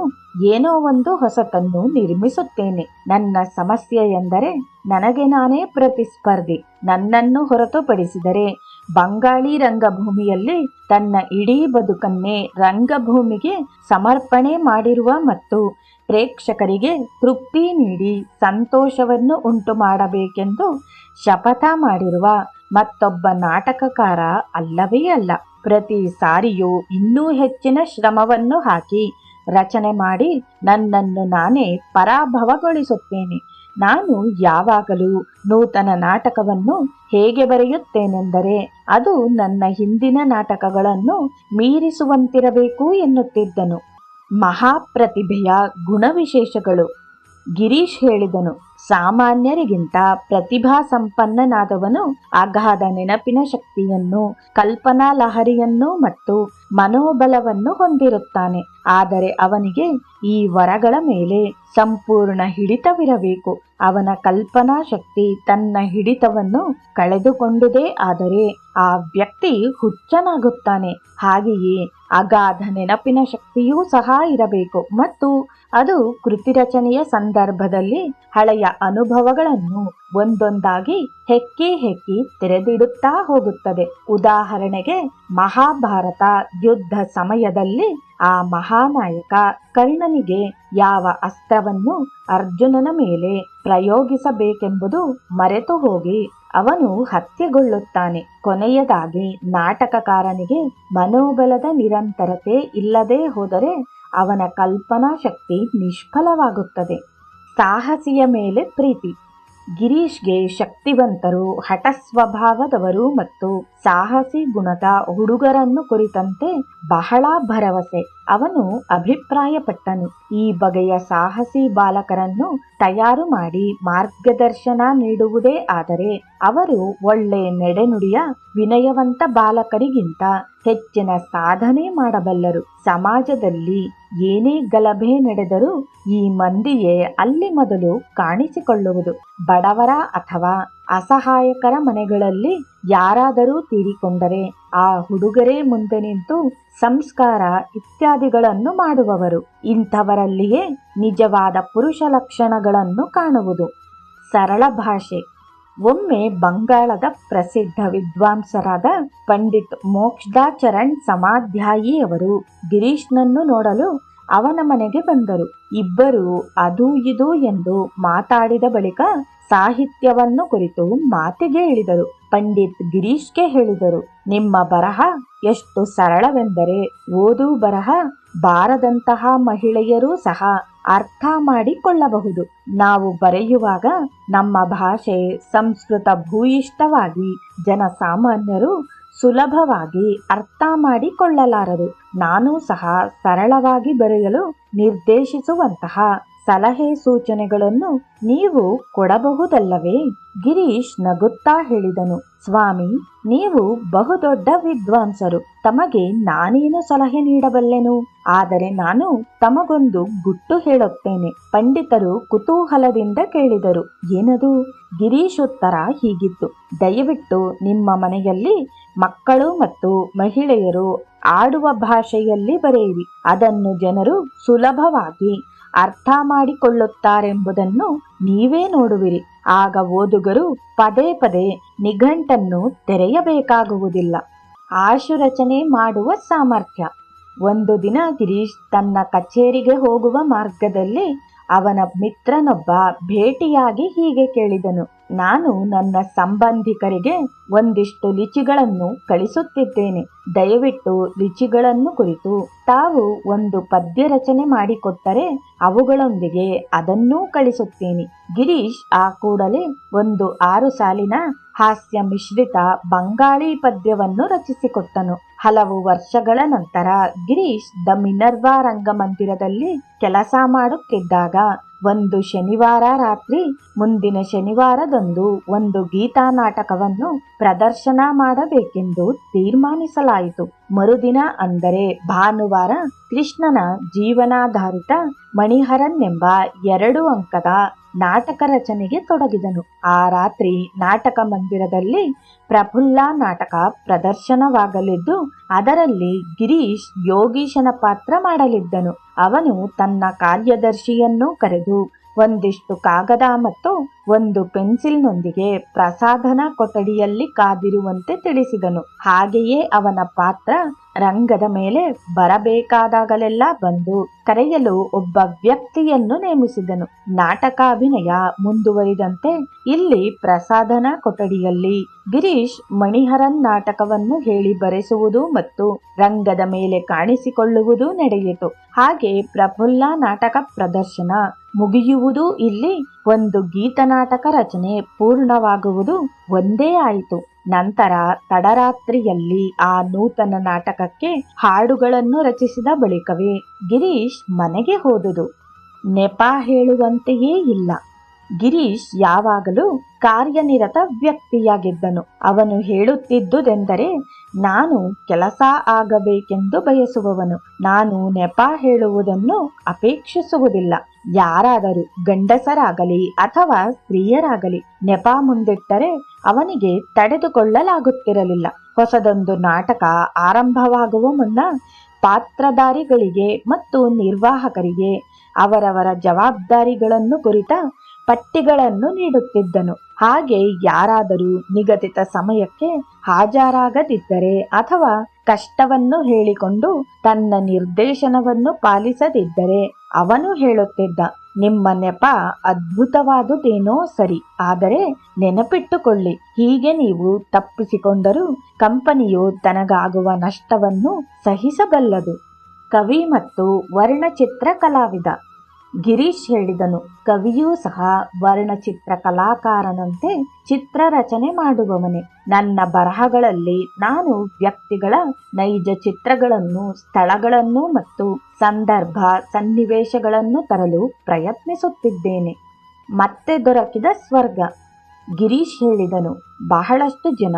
Speaker 1: ಏನೋ ಒಂದು ಹೊಸತನ್ನು ನಿರ್ಮಿಸುತ್ತೇನೆ. ನನ್ನ ಸಮಸ್ಯೆ ಎಂದರೆ ನನಗೆ ನಾನೇ ಪ್ರತಿಸ್ಪರ್ಧಿ. ನನ್ನನ್ನು ಹೊರತುಪಡಿಸಿದರೆ ಬಂಗಾಳಿ ರಂಗಭೂಮಿಯಲ್ಲಿ ತನ್ನ ಇಡೀ ಬದುಕನ್ನೇ ರಂಗಭೂಮಿಗೆ ಸಮರ್ಪಣೆ ಮಾಡಿರುವ ಮತ್ತು ಪ್ರೇಕ್ಷಕರಿಗೆ ತೃಪ್ತಿ ನೀಡಿ ಸಂತೋಷವನ್ನು ಉಂಟು ಮಾಡಬೇಕೆಂದು ಶಪಥ ಮಾಡಿರುವ ಮತ್ತೊಬ್ಬ ನಾಟಕಕಾರ ಅಲ್ಲವೇ ಅಲ್ಲ. ಪ್ರತಿ ಸಾರಿಯೂ ಇನ್ನೂ ಹೆಚ್ಚಿನ ಶ್ರಮವನ್ನು ಹಾಕಿ ರಚನೆ ಮಾಡಿ ನನ್ನನ್ನು ನಾನೇ ಪರಾಭವಗೊಳಿಸುತ್ತೇನೆ. ನಾನು ಯಾವಾಗಲೂ ನೂತನ ನಾಟಕವನ್ನು ಹೇಗೆ ಬರೆಯುತ್ತೇನೆಂದರೆ ಅದು ನನ್ನ ಹಿಂದಿನ ನಾಟಕಗಳನ್ನು ಮೀರಿಸುವಂತಿರಬೇಕು ಎನ್ನುತ್ತಿದ್ದನು. ಮಹಾಪ್ರತಿಭೆಯ ಗುಣವಿಶೇಷಗಳು. ಗಿರೀಶ್ ಹೇಳಿದನು, ಸಾಮಾನ್ಯರಿಗಿಂತ ಪ್ರತಿಭಾ ಸಂಪನ್ನನಾದವನು ಅಗಾಧ ನೆನಪಿನ ಶಕ್ತಿಯನ್ನು, ಕಲ್ಪನಾ ಲಹರಿಯನ್ನು ಮತ್ತು ಮನೋಬಲವನ್ನು ಹೊಂದಿರುತ್ತಾನೆ. ಆದರೆ ಅವನಿಗೆ ಈ ವರಗಳ ಮೇಲೆ ಸಂಪೂರ್ಣ ಹಿಡಿತವಿರಬೇಕು. ಅವನ ಕಲ್ಪನಾ ಶಕ್ತಿ ತನ್ನ ಹಿಡಿತವನ್ನು ಕಳೆದುಕೊಂಡುದೇ ಆದರೆ ಆ ವ್ಯಕ್ತಿ ಹುಚ್ಚನಾಗುತ್ತಾನೆ. ಹಾಗೆಯೇ ಅಗಾಧ ನೆನಪಿನ ಶಕ್ತಿಯೂ ಸಹ ಇರಬೇಕು ಮತ್ತು ಅದು ಕೃತಿ ರಚನೆಯ ಸಂದರ್ಭದಲ್ಲಿ ಹಳೆಯ ಅನುಭವಗಳನ್ನು ಒಂದೊಂದಾಗಿ ಹೆಕ್ಕಿ ತೆರೆದಿಡುತ್ತಾ ಹೋಗುತ್ತದೆ. ಉದಾಹರಣೆಗೆ, ಮಹಾಭಾರತ ಯುದ್ಧ ಸಮಯದಲ್ಲಿ ಆ ಮಹಾನಾಯಕ ಕರ್ಣನಿಗೆ ಯಾವ ಅಸ್ತ್ರವನ್ನು ಅರ್ಜುನನ ಮೇಲೆ ಪ್ರಯೋಗಿಸಬೇಕೆಂಬುದು ಮರೆತು ಹೋಗಿ ಅವನು ಹತ್ಯೆಗೊಳ್ಳುತ್ತಾನೆ. ಕೊನೆಯದಾಗಿ ನಾಟಕಕಾರನಿಗೆ ಮನೋಬಲದ ನಿರಂತರತೆ ಇಲ್ಲದೆ ಹೋದರೆ ಅವನ ಕಲ್ಪನಾ ಶಕ್ತಿ ನಿಷ್ಫಲವಾಗುತ್ತದೆ. ಸಾಹಸಿಯ ಮೇಲೆ ಪ್ರೀತಿ. ಗಿರೀಶ್ಗೆ ಶಕ್ತಿವಂತರು, ಹಠ ಸ್ವಭಾವದವರು ಮತ್ತು ಸಾಹಸಿ ಗುಣದ ಹುಡುಗರನ್ನು ಕುರಿತಂತೆ ಬಹಳ ಭರವಸೆ. ಅವನು ಅಭಿಪ್ರಾಯಪಟ್ಟನು. ಈ ಬಗೆಯ ಸಾಹಸಿ ಬಾಲಕರನ್ನು ತಯಾರು ಮಾಡಿ ಮಾರ್ಗದರ್ಶನ ನೀಡುವುದೇ ಆದರೆ ಅವರು ಒಳ್ಳೆ ನಡೆನುಡಿಯ ವಿನಯವಂತ ಬಾಲಕರಿಗಿಂತ ಹೆಚ್ಚಿನ ಸಾಧನೆ ಮಾಡಬಲ್ಲರು. ಸಮಾಜದಲ್ಲಿ ಏನೇ ಗಲಭೆ ನಡೆದರೂ ಈ ಮಂದಿಯೇ ಅಲ್ಲಿ ಮೊದಲು ಕಾಣಿಸಿಕೊಳ್ಳುವುದು. ಬಡವರ ಅಥವಾ ಅಸಹಾಯಕರ ಮನೆಗಳಲ್ಲಿ ಯಾರಾದರೂ ತೀರಿಕೊಂಡರೆ ಆ ಹುಡುಗರೇ ಮುಂದೆ ನಿಂತು ಸಂಸ್ಕಾರ ಇತ್ಯಾದಿಗಳನ್ನು ಮಾಡುವವರು. ಇಂಥವರಲ್ಲಿಯೇ ನಿಜವಾದ ಪುರುಷ ಲಕ್ಷಣಗಳನ್ನು ಕಾಣುವುದು. ಸರಳ ಭಾಷೆ. ಒಮ್ಮೆ ಬಂಗಾಳದ ಪ್ರಸಿದ್ಧ ವಿದ್ವಾಂಸರಾದ ಪಂಡಿತ್ ಮೋಕ್ಷದಾಚರಣ್ ಸಮಾಧ್ಯಾಯಿಯವರು ಗಿರೀಶ್ನನ್ನು ನೋಡಲು ಅವನ ಮನೆಗೆ ಬಂದರು. ಇಬ್ಬರು ಅದು ಇದು ಎಂದು ಮಾತಾಡಿದ ಬಳಿಕ ಸಾಹಿತ್ಯವನ್ನು ಕುರಿತು ಮಾತಿಗೆ ಇಳಿದರು. ಪಂಡಿತ್ ಗಿರೀಶ್ಗೆ ಹೇಳಿದರು, ನಿಮ್ಮ ಬರಹ ಎಷ್ಟು ಸರಳವೆಂದರೆ ಓದು ಬರಹ ಬಾರದಂತಹ ಮಹಿಳೆಯರೂ ಸಹ ಅರ್ಥ ಮಾಡಿಕೊಳ್ಳಬಹುದು. ನಾವು ಬರೆಯುವಾಗ ನಮ್ಮ ಭಾಷೆ ಸಂಸ್ಕೃತ ಭೂಯಿಷ್ಠವಾಗಿ ಜನಸಾಮಾನ್ಯರು ಸುಲಭವಾಗಿ ಅರ್ಥ ಮಾಡಿಕೊಳ್ಳಲಾರರು. ನಾನು ಸಹ ಸರಳವಾಗಿ ಬರೆಯಲು ನಿರ್ದೇಶಿಸುವಂತಹ ಸಲಹೆ ಸೂಚನೆಗಳನ್ನು ನೀವು ಕೊಡಬಹುದಲ್ಲವೇ? ಗಿರೀಶ್ ನಗುತ್ತಾ ಹೇಳಿದನು, ಸ್ವಾಮಿ, ನೀವು ಬಹುದೊಡ್ಡ ವಿದ್ವಾಂಸರು. ತಮಗೆ ನಾನೇನು ಸಲಹೆ ನೀಡಬಲ್ಲೆನು? ಆದರೆ ನಾನು ತಮಗೊಂದು ಗುಟ್ಟು ಹೇಳುತ್ತೇನೆ. ಪಂಡಿತರು ಕುತೂಹಲದಿಂದ ಕೇಳಿದರು, ಏನದು? ಗಿರೀಶ್ ಉತ್ತರ ಹೀಗಿತ್ತು, ದಯವಿಟ್ಟು ನಿಮ್ಮ ಮನೆಯಲ್ಲಿ ಮಕ್ಕಳು ಮತ್ತು ಮಹಿಳೆಯರು ಆಡುವ ಭಾಷೆಯಲ್ಲಿ ಬರೆಯಿರಿ. ಅದನ್ನು ಜನರು ಸುಲಭವಾಗಿ ಅರ್ಥ ಮಾಡಿಕೊಳ್ಳುತ್ತಾರೆಂಬುದನ್ನು ನೀವೇ ನೋಡುವಿರಿ. ಆಗ ಓದುಗರು ಪದೇ ಪದೇ ನಿಘಂಟನ್ನು ತೆರೆಯಬೇಕಾಗುವುದಿಲ್ಲ. ಆಶುರಚನೆ ಮಾಡುವ ಸಾಮರ್ಥ್ಯ. ಒಂದು ದಿನ ಗಿರೀಶ್ ತನ್ನ ಕಚೇರಿಗೆ ಹೋಗುವ ಮಾರ್ಗದಲ್ಲಿ ಅವನ ಮಿತ್ರನೊಬ್ಬ ಭೇಟಿಯಾಗಿ ಹೀಗೆ ಕೇಳಿದನು, ನಾನು ನನ್ನ ಸಂಬಂಧಿಕರಿಗೆ ಒಂದಿಷ್ಟು ಲಿಚಿಗಳನ್ನು ಕಳಿಸುತ್ತಿದ್ದೇನೆ. ದಯವಿಟ್ಟು ಲಿಚಿಗಳನ್ನು ಕುರಿತು ತಾವು ಒಂದು ಪದ್ಯ ರಚನೆ ಮಾಡಿಕೊಟ್ಟರೆ ಅವುಗಳೊಂದಿಗೆ ಅದನ್ನೂ ಕಳಿಸುತ್ತೇನೆ. ಗಿರೀಶ್ ಆ ಕೂಡಲೇ ಒಂದು 6 ಸಾಲಿನ ಹಾಸ್ಯ ಮಿಶ್ರಿತ ಬಂಗಾಳಿ ಪದ್ಯವನ್ನು ರಚಿಸಿಕೊಟ್ಟನು. ಹಲವು ವರ್ಷಗಳ ನಂತರ ಗಿರೀಶ್ ದ ಮಿನರ್ವಾ ರಂಗಮಂದಿರದಲ್ಲಿ ಕೆಲಸ ಮಾಡುತ್ತಿದ್ದಾಗ ಒಂದು ಶನಿವಾರ ರಾತ್ರಿ ಮುಂದಿನ ಶನಿವಾರದಂದು ಒಂದು ಗೀತಾ ನಾಟಕವನ್ನು ಪ್ರದರ್ಶನ ಮಾಡಬೇಕೆಂದು ತೀರ್ಮಾನಿಸಲಾಯಿತು. ಮರುದಿನ ಅಂದರೆ ಭಾನುವಾರ ಕೃಷ್ಣನ ಜೀವನಾಧಾರಿತ ಮಣಿಹರನ್ ಎಂಬ 2 ಅಂಕದ ನಾಟಕ ರಚನೆಗೆ ತೊಡಗಿದನು. ಆ ರಾತ್ರಿ ನಾಟಕ ಮಂದಿರದಲ್ಲಿ ಪ್ರಫುಲ್ಲ ನಾಟಕ ಪ್ರದರ್ಶನವಾಗಲಿದ್ದು ಅದರಲ್ಲಿ ಗಿರೀಶ್ ಯೋಗೀಶನ ಪಾತ್ರ ಮಾಡಲಿದ್ದನು. ಅವನು ತನ್ನ ಕಾರ್ಯದರ್ಶಿಯನ್ನು ಕರೆದು ಒಂದಿಷ್ಟು ಕಾಗದ ಮತ್ತು ಒಂದು ಪೆನ್ಸಿಲ್ನೊಂದಿಗೆ ಪ್ರಸಾಧನ ಕೊಠಡಿಯಲ್ಲಿ ಕಾದಿರುವಂತೆ ತಿಳಿಸಿದನು. ಹಾಗೆಯೇ ಅವನ ಪಾತ್ರ ರಂಗದ ಮೇಲೆ ಬರಬೇಕಾದಾಗಲೆಲ್ಲ ಬಂದು ಕರೆಯಲು ಒಬ್ಬ ವ್ಯಕ್ತಿಯನ್ನು ನೇಮಿಸಿದನು. ನಾಟಕಾಭಿನಯ ಮುಂದುವರಿದಂತೆ ಇಲ್ಲಿ ಪ್ರಸಾಧನ ಕೊಠಡಿಯಲ್ಲಿ ಗಿರೀಶ್ ಮಣಿಹರನ್ ನಾಟಕವನ್ನು ಹೇಳಿ ಬರೆಸುವುದು ಮತ್ತು ರಂಗದ ಮೇಲೆ ಕಾಣಿಸಿಕೊಳ್ಳುವುದು ನಡೆಯಿತು. ಹಾಗೆ ಪ್ರಫುಲ್ಲ ನಾಟಕ ಪ್ರದರ್ಶನ ಮುಗಿಯುವುದು ಇಲ್ಲಿ ಒಂದು ಗೀತನಾಟಕ ರಚನೆ ಪೂರ್ಣವಾಗುವುದು ಒಂದೇ ಆಯಿತು. ನಂತರ ತಡರಾತ್ರಿಯಲ್ಲಿ ಆ ನೂತನ ನಾಟಕಕ್ಕೆ ಹಾಡುಗಳನ್ನು ರಚಿಸಿದ ಬಳಿಕವೇ ಗಿರೀಶ್ ಮನೆಗೆ ಹೋದುದು. ನೆಪ ಹೇಳುವಂತೆಯೇ ಇಲ್ಲ. ಗಿರೀಶ್ ಯಾವಾಗಲೂ ಕಾರ್ಯನಿರತ ವ್ಯಕ್ತಿಯಾಗಿದ್ದನು. ಅವನು ಹೇಳುತ್ತಿದ್ದುದೆಂದರೆ, ನಾನು ಕೆಲಸ ಆಗಬೇಕೆಂದು ಬಯಸುವವನು. ನಾನು ನೆಪ ಹೇಳುವುದನ್ನು ಅಪೇಕ್ಷಿಸುವುದಿಲ್ಲ. ಯಾರಾದರೂ ಗಂಡಸರಾಗಲಿ ಅಥವಾ ಸ್ತ್ರೀಯರಾಗಲಿ ನೆಪ ಮುಂದಿಟ್ಟರೆ ಅವನಿಗೆ ತಡೆದುಕೊಳ್ಳಲಾಗುತ್ತಿರಲಿಲ್ಲ. ಹೊಸದೊಂದು ನಾಟಕ ಆರಂಭವಾಗುವ ಮುನ್ನ ಪಾತ್ರಧಾರಿಗಳಿಗೆ ಮತ್ತು ನಿರ್ವಾಹಕರಿಗೆ ಅವರವರ ಜವಾಬ್ದಾರಿಗಳನ್ನು ಕುರಿತ ಪಟ್ಟಿಗಳನ್ನು ನೀಡುತ್ತಿದ್ದನು. ಹಾಗೆ ಯಾರಾದರೂ ನಿಗದಿತ ಸಮಯಕ್ಕೆ ಹಾಜರಾಗದಿದ್ದರೆ ಅಥವಾ ಕಷ್ಟವನ್ನು ಹೇಳಿಕೊಂಡು ತನ್ನ ನಿರ್ದೇಶನವನ್ನು ಪಾಲಿಸದಿದ್ದರೆ ಅವನು ಹೇಳುತ್ತಿದ್ದ, ನಿಮ್ಮ ನೆಪ ಅದ್ಭುತವಾದುದೇನೋ ಸರಿ, ಆದರೆ ನೆನಪಿಟ್ಟುಕೊಳ್ಳಿ, ಹೀಗೆ ನೀವು ತಪ್ಪಿಸಿಕೊಂಡರೂ ಕಂಪನಿಯು ತನಗಾಗುವ ನಷ್ಟವನ್ನು ಸಹಿಸಬಲ್ಲದು. ಕವಿ ಮತ್ತು ವರ್ಣಚಿತ್ರ ಕಲಾವಿದ. ಗಿರೀಶ್ ಹೇಳಿದನು. ಕವಿಯೂ ಸಹ ವರ್ಣಚಿತ್ರ ಕಲಾಕಾರನಂತೆ ಚಿತ್ರರಚನೆ ಮಾಡುವವನೇ. ನನ್ನ ಬರಹಗಳಲ್ಲಿ ನಾನು ವ್ಯಕ್ತಿಗಳ ನೈಜ ಚಿತ್ರಗಳನ್ನು, ಸ್ಥಳಗಳನ್ನು ಮತ್ತು ಸಂದರ್ಭ ಸನ್ನಿವೇಶಗಳನ್ನು ತರಲು ಪ್ರಯತ್ನಿಸುತ್ತಿದ್ದೇನೆ. ಮತ್ತೆ ದೊರಕಿದ ಸ್ವರ್ಗ. ಗಿರೀಶ್ ಹೇಳಿದನು. ಬಹಳಷ್ಟು ಜನ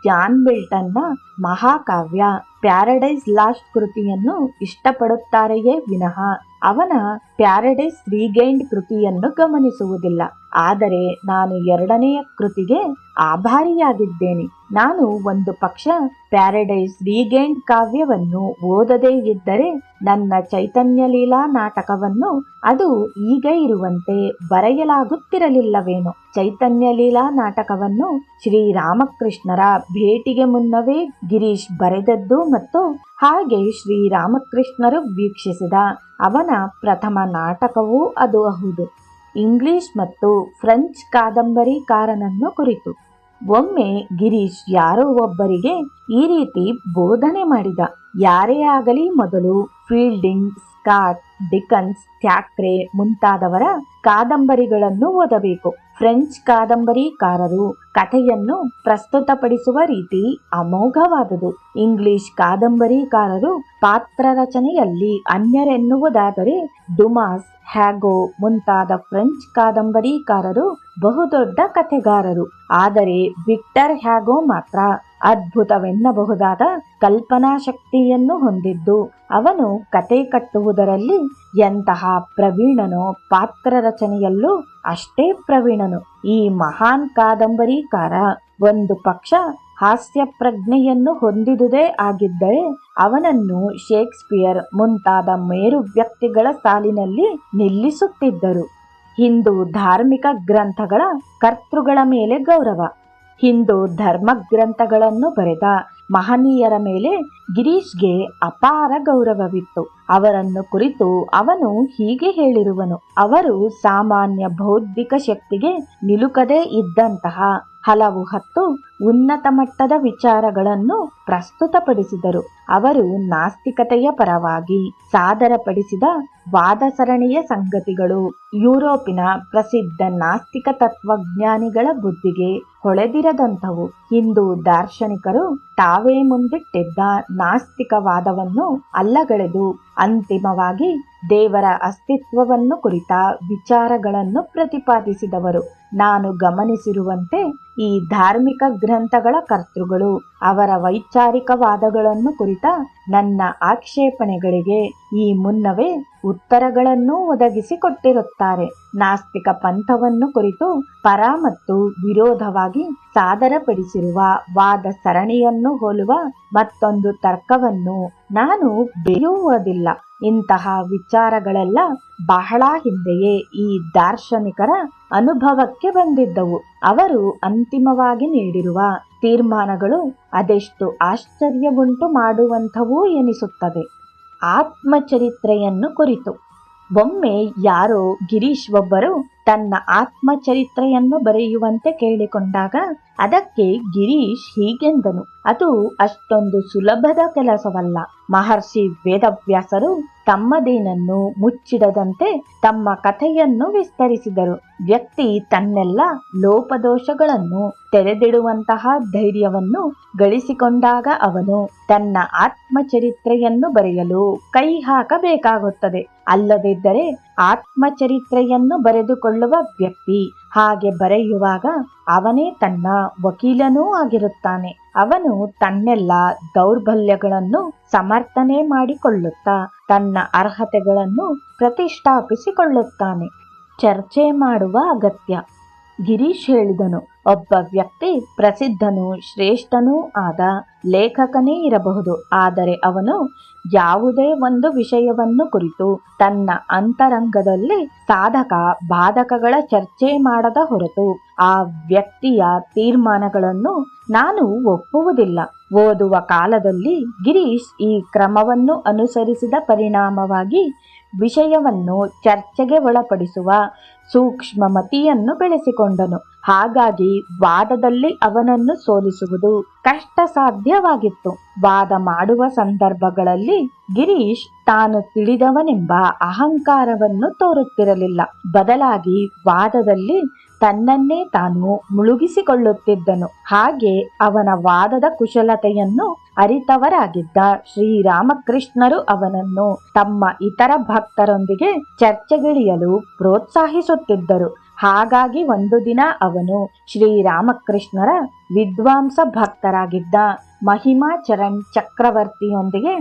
Speaker 1: ಜಾನ್ ಮಿಲ್ಟನ್ನ ಮಹಾಕಾವ್ಯ ಪ್ಯಾರಡೈಸ್ ಲಾಸ್ಟ್ ಕೃತಿಯನ್ನು ಇಷ್ಟಪಡುತ್ತಾರೆಯೇ ವಿನಃ ಅವನ ಪ್ಯಾರಡೈಸ್ ರೀಗೈನ್ಡ್ ಕೃತಿಯನ್ನು ಗಮನಿಸುವುದಿಲ್ಲ. ಆದರೆ ನಾನು ಎರಡನೆಯ ಕೃತಿಗೆ ಆಭಾರಿಯಾಗಿದ್ದೇನೆ. ನಾನು ಒಂದು ಪಕ್ಷ ಪ್ಯಾರಡೈಸ್ ರೀಗೈನ್ಡ್ ಕಾವ್ಯವನ್ನು ಓದದೇ ಇದ್ದರೆ ನನ್ನ ಚೈತನ್ಯ ಲೀಲಾ ನಾಟಕವನ್ನು ಅದು ಈಗ ಇರುವಂತೆ ಬರೆಯಲಾಗುತ್ತಿರಲಿಲ್ಲವೇನೋ. ಚೈತನ್ಯ ಲೀಲಾ ನಾಟಕವನ್ನು ಶ್ರೀರಾಮಕೃಷ್ಣರ ಭೇಟಿಗೆ ಮುನ್ನವೇ ಗಿರೀಶ್ ಬರೆದದ್ದು ಮತ್ತು ಹಾಗೆ ಶ್ರೀರಾಮಕೃಷ್ಣರು ವೀಕ್ಷಿಸಿದ ಅವನ ಪ್ರಥಮ ನಾಟಕವೂ ಅದು ಹೌದು. ಇಂಗ್ಲಿಷ್ ಮತ್ತು ಫ್ರೆಂಚ್ ಕಾದಂಬರಿಕಾರನನ್ನು ಕುರಿತು. ಒಮ್ಮೆ ಗಿರೀಶ್ ಯಾರೋ ಒಬ್ಬರಿಗೆ ಈ ರೀತಿ ಬೋಧನೆ ಮಾಡಿದ. ಯಾರೇ ಆಗಲಿ ಮೊದಲು ಫೀಲ್ಡಿಂಗ್, ಸ್ಕಾಟ್, ಡಿಕನ್ಸ್, ಥ್ಯಾಕ್ರೆ ಮುಂತಾದವರ ಕಾದಂಬರಿಗಳನ್ನು ಓದಬೇಕು. ಫ್ರೆಂಚ್ ಕಾದಂಬರಿಕಾರರು ಕಥೆಯನ್ನು ಪ್ರಸ್ತುತಪಡಿಸುವ ರೀತಿ ಅಮೋಘವಾದುದು. ಇಂಗ್ಲಿಷ್ ಕಾದಂಬರಿಕಾರರು ಪಾತ್ರ ರಚನೆಯಲ್ಲಿ ಅನ್ಯರೆನ್ನುವುದಾದರೆ ಡುಮಾಸ್, ಹ್ಯಾಗೋ ಮುಂತಾದ ಫ್ರೆಂಚ್ ಕಾದಂಬರಿಕಾರರು ಬಹುದೊಡ್ಡ ಕಥೆಗಾರರು. ಆದರೆ ವಿಕ್ಟರ್ ಹ್ಯಾಗೋ ಮಾತ್ರ ಅದ್ಭುತವೆನ್ನಬಹುದಾದ ಕಲ್ಪನಾ ಶಕ್ತಿಯನ್ನು ಹೊಂದಿದ್ದು, ಅವನು ಕತೆ ಕಟ್ಟುವುದರಲ್ಲಿ ಎಂತಹ ಪ್ರವೀಣನೋ ಪಾತ್ರ ರಚನೆಯಲ್ಲೂ ಅಷ್ಟೇ ಪ್ರವೀಣನು. ಈ ಮಹಾನ್ ಕಾದಂಬರಿಕಾರ ಒಂದು ಪಕ್ಷ ಹಾಸ್ಯ ಪ್ರಜ್ಞೆಯನ್ನು ಹೊಂದಿದುದೇ ಆಗಿದ್ದರೆ ಅವನನ್ನು ಶೇಕ್ಸ್ಪಿಯರ್ ಮುಂತಾದ ಮೇರು ವ್ಯಕ್ತಿಗಳ ಸಾಲಿನಲ್ಲಿ ನಿಲ್ಲಿಸುತ್ತಿದ್ದರು. ಹಿಂದೂ ಧಾರ್ಮಿಕ ಗ್ರಂಥಗಳ ಕರ್ತೃಗಳ ಮೇಲೆ ಗೌರವ. ಹಿಂದೂ ಧರ್ಮ ಗ್ರಂಥಗಳನ್ನು ಬರೆದ ಮಹನೀಯರ ಮೇಲೆ ಗಿರೀಶ್ಗೆ ಅಪಾರ ಗೌರವವಿತ್ತು. ಅವರನ್ನು ಕುರಿತು ಅವನು ಹೀಗೆ ಹೇಳಿರುವನು. ಅವರು ಸಾಮಾನ್ಯ ಬೌದ್ಧಿಕ ಶಕ್ತಿಗೆ ನಿಲುಕದೇ ಇದ್ದಂತಹ ಹಲವು ಹತ್ತು ಉನ್ನತ ಮಟ್ಟದ ವಿಚಾರಗಳನ್ನು ಪ್ರಸ್ತುತಪಡಿಸಿದರು. ಅವರು ನಾಸ್ತಿಕತೆಯ ಪರವಾಗಿ ಸಾದರಪಡಿಸಿದ ವಾದ ಸರಣಿಯ ಸಂಗತಿಗಳು ಯುರೋಪಿನ ಪ್ರಸಿದ್ಧ ನಾಸ್ತಿಕ ತತ್ವಜ್ಞಾನಿಗಳ ಬುದ್ಧಿಗೆ ಹೊಳೆದಿರದಂಥವು. ಹಿಂದೂ ದಾರ್ಶನಿಕರು ತಾವೇ ಮುಂದಿಟ್ಟಿದ್ದ ನಾಸ್ತಿಕವಾದವನ್ನು ಅಲ್ಲಗಳೆದು ಅಂತಿಮವಾಗಿ ದೇವರ ಅಸ್ತಿತ್ವವನ್ನು ಕುರಿತ ವಿಚಾರಗಳನ್ನು ಪ್ರತಿಪಾದಿಸಿದವರು. ನಾನು ಗಮನಿಸಿರುವಂತೆ ಈ ಧಾರ್ಮಿಕ ಗ್ರಂಥಗಳ ಕರ್ತೃಗಳು ಅವರ ವೈಚಾರಿಕವಾದಗಳನ್ನು ಕುರಿತ ನನ್ನ ಆಕ್ಷೇಪಣೆಗಳಿಗೆ ಈ ಮುನ್ನವೇ ಉತ್ತರಗಳನ್ನು ಒದಗಿಸಿಕೊಟ್ಟಿರುತ್ತಾರೆ. ನಾಸ್ತಿಕ ಪಂಥವನ್ನು ಕುರಿತು ಪರ ಮತ್ತು ವಿರೋಧವಾಗಿ ಸಾದರಪಡಿಸಿರುವ ವಾದ ಸರಣಿಯನ್ನು ಹೋಲುವ ಮತ್ತೊಂದು ತರ್ಕವನ್ನು ನಾನು ಬೇಯುವುದಿಲ್ಲ. ಇಂತಹ ವಿಚಾರಗಳೆಲ್ಲ ಬಹಳ ಹಿಂದೆಯೇ ಈ ದಾರ್ಶನಿಕರ ಅನುಭವಕ್ಕೆ ಬಂದಿದ್ದವು. ಅವರು ಅಂತಿಮವಾಗಿ ನೀಡಿರುವ ತೀರ್ಮಾನಗಳು ಅದೆಷ್ಟು ಆಶ್ಚರ್ಯವುಂಟು ಮಾಡುವಂಥವೂ ಎನಿಸುತ್ತದೆ. ಆತ್ಮಚರಿತ್ರೆಯನ್ನು ಕುರಿತು. ಒಮ್ಮೆ ಯಾರೋ ಗಿರೀಶ್ ಒಬ್ಬರು ತನ್ನ ಆತ್ಮಚರಿತ್ರೆಯನ್ನು ಬರೆಯುವಂತೆ ಕೇಳಿಕೊಂಡಾಗ ಅದಕ್ಕೆ ಗಿರೀಶ್ ಹೀಗೆಂದನು. ಅದು ಅಷ್ಟೊಂದು ಸುಲಭದ ಕೆಲಸವಲ್ಲ. ಮಹರ್ಷಿ ವೇದವ್ಯಾಸರು ತಮ್ಮದೇನನ್ನು ಮುಚ್ಚಿಡದಂತೆ ತಮ್ಮ ಕಥೆಯನ್ನು ವಿಸ್ತರಿಸಿದರು. ವ್ಯಕ್ತಿ ತನ್ನೆಲ್ಲ ಲೋಪದೋಷಗಳನ್ನು ತೆರೆದಿಡುವಂತಹ ಧೈರ್ಯವನ್ನು ಗಳಿಸಿಕೊಂಡಾಗ ಅವನು ತನ್ನ ಆತ್ಮಚರಿತ್ರೆಯನ್ನು ಬರೆಯಲು ಕೈ ಹಾಕಬೇಕಾಗುತ್ತದೆ. ಅಲ್ಲದಿದ್ದರೆ ಆತ್ಮಚರಿತ್ರೆಯನ್ನು ಬರೆದುಕೊಳ್ಳುವ ವ್ಯಕ್ತಿ ಹಾಗೆ ಬರೆಯುವಾಗ ಅವನೇ ತನ್ನ ವಕೀಲನೂ ಆಗಿರುತ್ತಾನೆ. ಅವನು ತನ್ನೆಲ್ಲ ದೌರ್ಬಲ್ಯಗಳನ್ನು ಸಮರ್ಥನೆ ಮಾಡಿಕೊಳ್ಳುತ್ತಾ ತನ್ನ ಅರ್ಹತೆಗಳನ್ನು ಪ್ರತಿಷ್ಠಾಪಿಸಿಕೊಳ್ಳುತ್ತಾನೆ. ಚರ್ಚೆ ಮಾಡುವ ಅಗತ್ಯ. ಗಿರೀಶ್ ಹೇಳಿದನು. ಒಬ್ಬ ವ್ಯಕ್ತಿ ಪ್ರಸಿದ್ಧನೂ ಶ್ರೇಷ್ಠನೂ ಆದ ಲೇಖಕನೇ ಇರಬಹುದು. ಆದರೆ ಅವನು ಯಾವುದೇ ಒಂದು ವಿಷಯವನ್ನು ಕುರಿತು ತನ್ನ ಅಂತರಂಗದಲ್ಲಿ ಸಾಧಕ ಬಾಧಕಗಳ ಚರ್ಚೆ ಮಾಡದ ಹೊರತು ಆ ವ್ಯಕ್ತಿಯ ತೀರ್ಮಾನಗಳನ್ನು ನಾನು ಒಪ್ಪುವುದಿಲ್ಲ. ಓದುವ ಕಾಲದಲ್ಲಿ ಗಿರೀಶ್ ಈ ಕ್ರಮವನ್ನು ಅನುಸರಿಸಿದ ಪರಿಣಾಮವಾಗಿ ವಿಷಯವನ್ನು ಚರ್ಚೆಗೆ ಒಳಪಡಿಸುವ ಸೂಕ್ಷ್ಮ ಮತಿಯನ್ನು ಬೆಳೆಸಿಕೊಂಡನು. ಹಾಗಾಗಿ ವಾದದಲ್ಲಿ ಅವನನ್ನು ಸೋಲಿಸುವುದು ಕಷ್ಟ ಸಾಧ್ಯವಾಗಿತ್ತು. ವಾದ ಮಾಡುವ ಸಂದರ್ಭಗಳಲ್ಲಿ ಗಿರೀಶ್ ತಾನು ತಿಳಿದವನೆಂಬ ಅಹಂಕಾರವನ್ನು ತೋರುತ್ತಿರಲಿಲ್ಲ. ಬದಲಾಗಿ ವಾದದಲ್ಲಿ ತನ್ನನ್ನೇ ತಾನು ಮುಳುಗಿಸಿಕೊಳ್ಳುತ್ತಿದ್ದನು. ಹಾಗೆ ಅವನ ವಾದದ ಕುಶಲತೆಯನ್ನು ಅರಿತವರಾಗಿದ್ದ ಶ್ರೀರಾಮಕೃಷ್ಣರು ಅವನನ್ನು ತಮ್ಮ ಇತರ ಭಕ್ತರೊಂದಿಗೆ ಚರ್ಚೆಗಿಳಿಯಲು ಪ್ರೋತ್ಸಾಹಿಸುತ್ತಿದ್ದರು. ಹಾಗಾಗಿ ಒಂದು ದಿನ ಅವನು ಶ್ರೀರಾಮಕೃಷ್ಣರ ವಿದ್ವಾಂಸ ಭಕ್ತರಾಗಿದ್ದ ಮಹಿಮಾಚರಣ್ ಚಕ್ರವರ್ತಿಯೊಂದಿಗೆ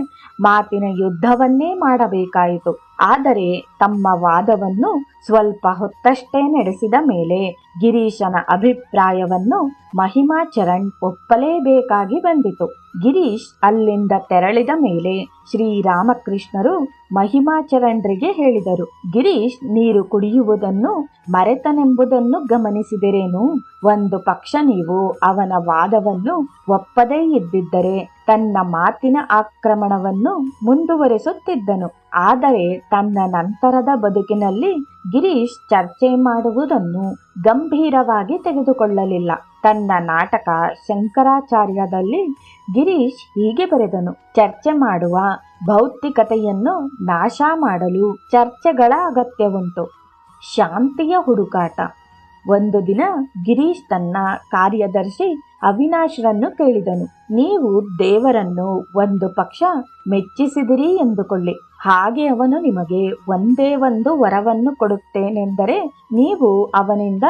Speaker 1: ಮಾತಿನ ಯುದ್ಧವನ್ನೇ ಮಾಡಬೇಕಾಯಿತು. ಆದರೆ ತಮ್ಮ ವಾದವನ್ನು ಸ್ವಲ್ಪ ಹೊತ್ತಷ್ಟೇ ನಡೆಸಿದ ಮೇಲೆ ಗಿರೀಶನ ಅಭಿಪ್ರಾಯವನ್ನು ಮಹಿಮಾಚರಣ್ ಒಪ್ಪಲೇಬೇಕಾಗಿ ಬಂದಿತು. ಗಿರೀಶ್ ಅಲ್ಲಿಂದ ತೆರಳಿದ ಮೇಲೆ ಶ್ರೀರಾಮಕೃಷ್ಣರು ಮಹಿಮಾಚರಣ್ರಿಗೆ ಹೇಳಿದರು, ಗಿರೀಶ್ ನೀರು ಕುಡಿಯುವುದನ್ನು ಮರೆತನೆಂಬುದನ್ನು ಗಮನಿಸಿದಿರೇನು? ಒಂದು ಪಕ್ಷ ನೀವು ಅವನ ವಾದವನ್ನು ಒಪ್ಪದೇ ಇದ್ದಿದ್ದರೆ ತನ್ನ ಮಾತಿನ ಆಕ್ರಮಣವನ್ನು ಮುಂದುವರೆಸುತ್ತಿದ್ದನು. ಆದರೆ ತನ್ನ ನಂತರದ ಬದುಕಿನಲ್ಲಿ ಗಿರೀಶ್ ಚರ್ಚೆ ಮಾಡುವುದನ್ನು ಗಂಭೀರವಾಗಿ ತೆಗೆದುಕೊಳ್ಳಲಿಲ್ಲ. ತನ್ನ ನಾಟಕ ಶಂಕರಾಚಾರ್ಯದಲ್ಲಿ ಗಿರೀಶ್ ಹೀಗೆ ಬರೆದನು, ಚರ್ಚೆ ಮಾಡುವ ಭೌತಿಕತೆಯನ್ನು ನಾಶ ಮಾಡಲು ಚರ್ಚೆಗಳ ಅಗತ್ಯವುಂಟು. ಶಾಂತಿಯ ಹುಡುಕಾಟ. ಒಂದು ದಿನ ಗಿರೀಶ್ ತನ್ನ ಕಾರ್ಯದರ್ಶಿ ಅವಿನಾಶ್ರನ್ನು ಕೇಳಿದನು, ನೀವು ದೇವರನ್ನು ಒಂದು ಪಕ್ಷ ಮೆಚ್ಚಿಸಿದಿರಿ ಎಂದುಕೊಳ್ಳಿ. ಹಾಗೆ ಅವನು ನಿಮಗೆ ಒಂದೇ ಒಂದು ವರವನ್ನು ಕೊಡುತ್ತೇನೆಂದರೆ ನೀವು ಅವನಿಂದ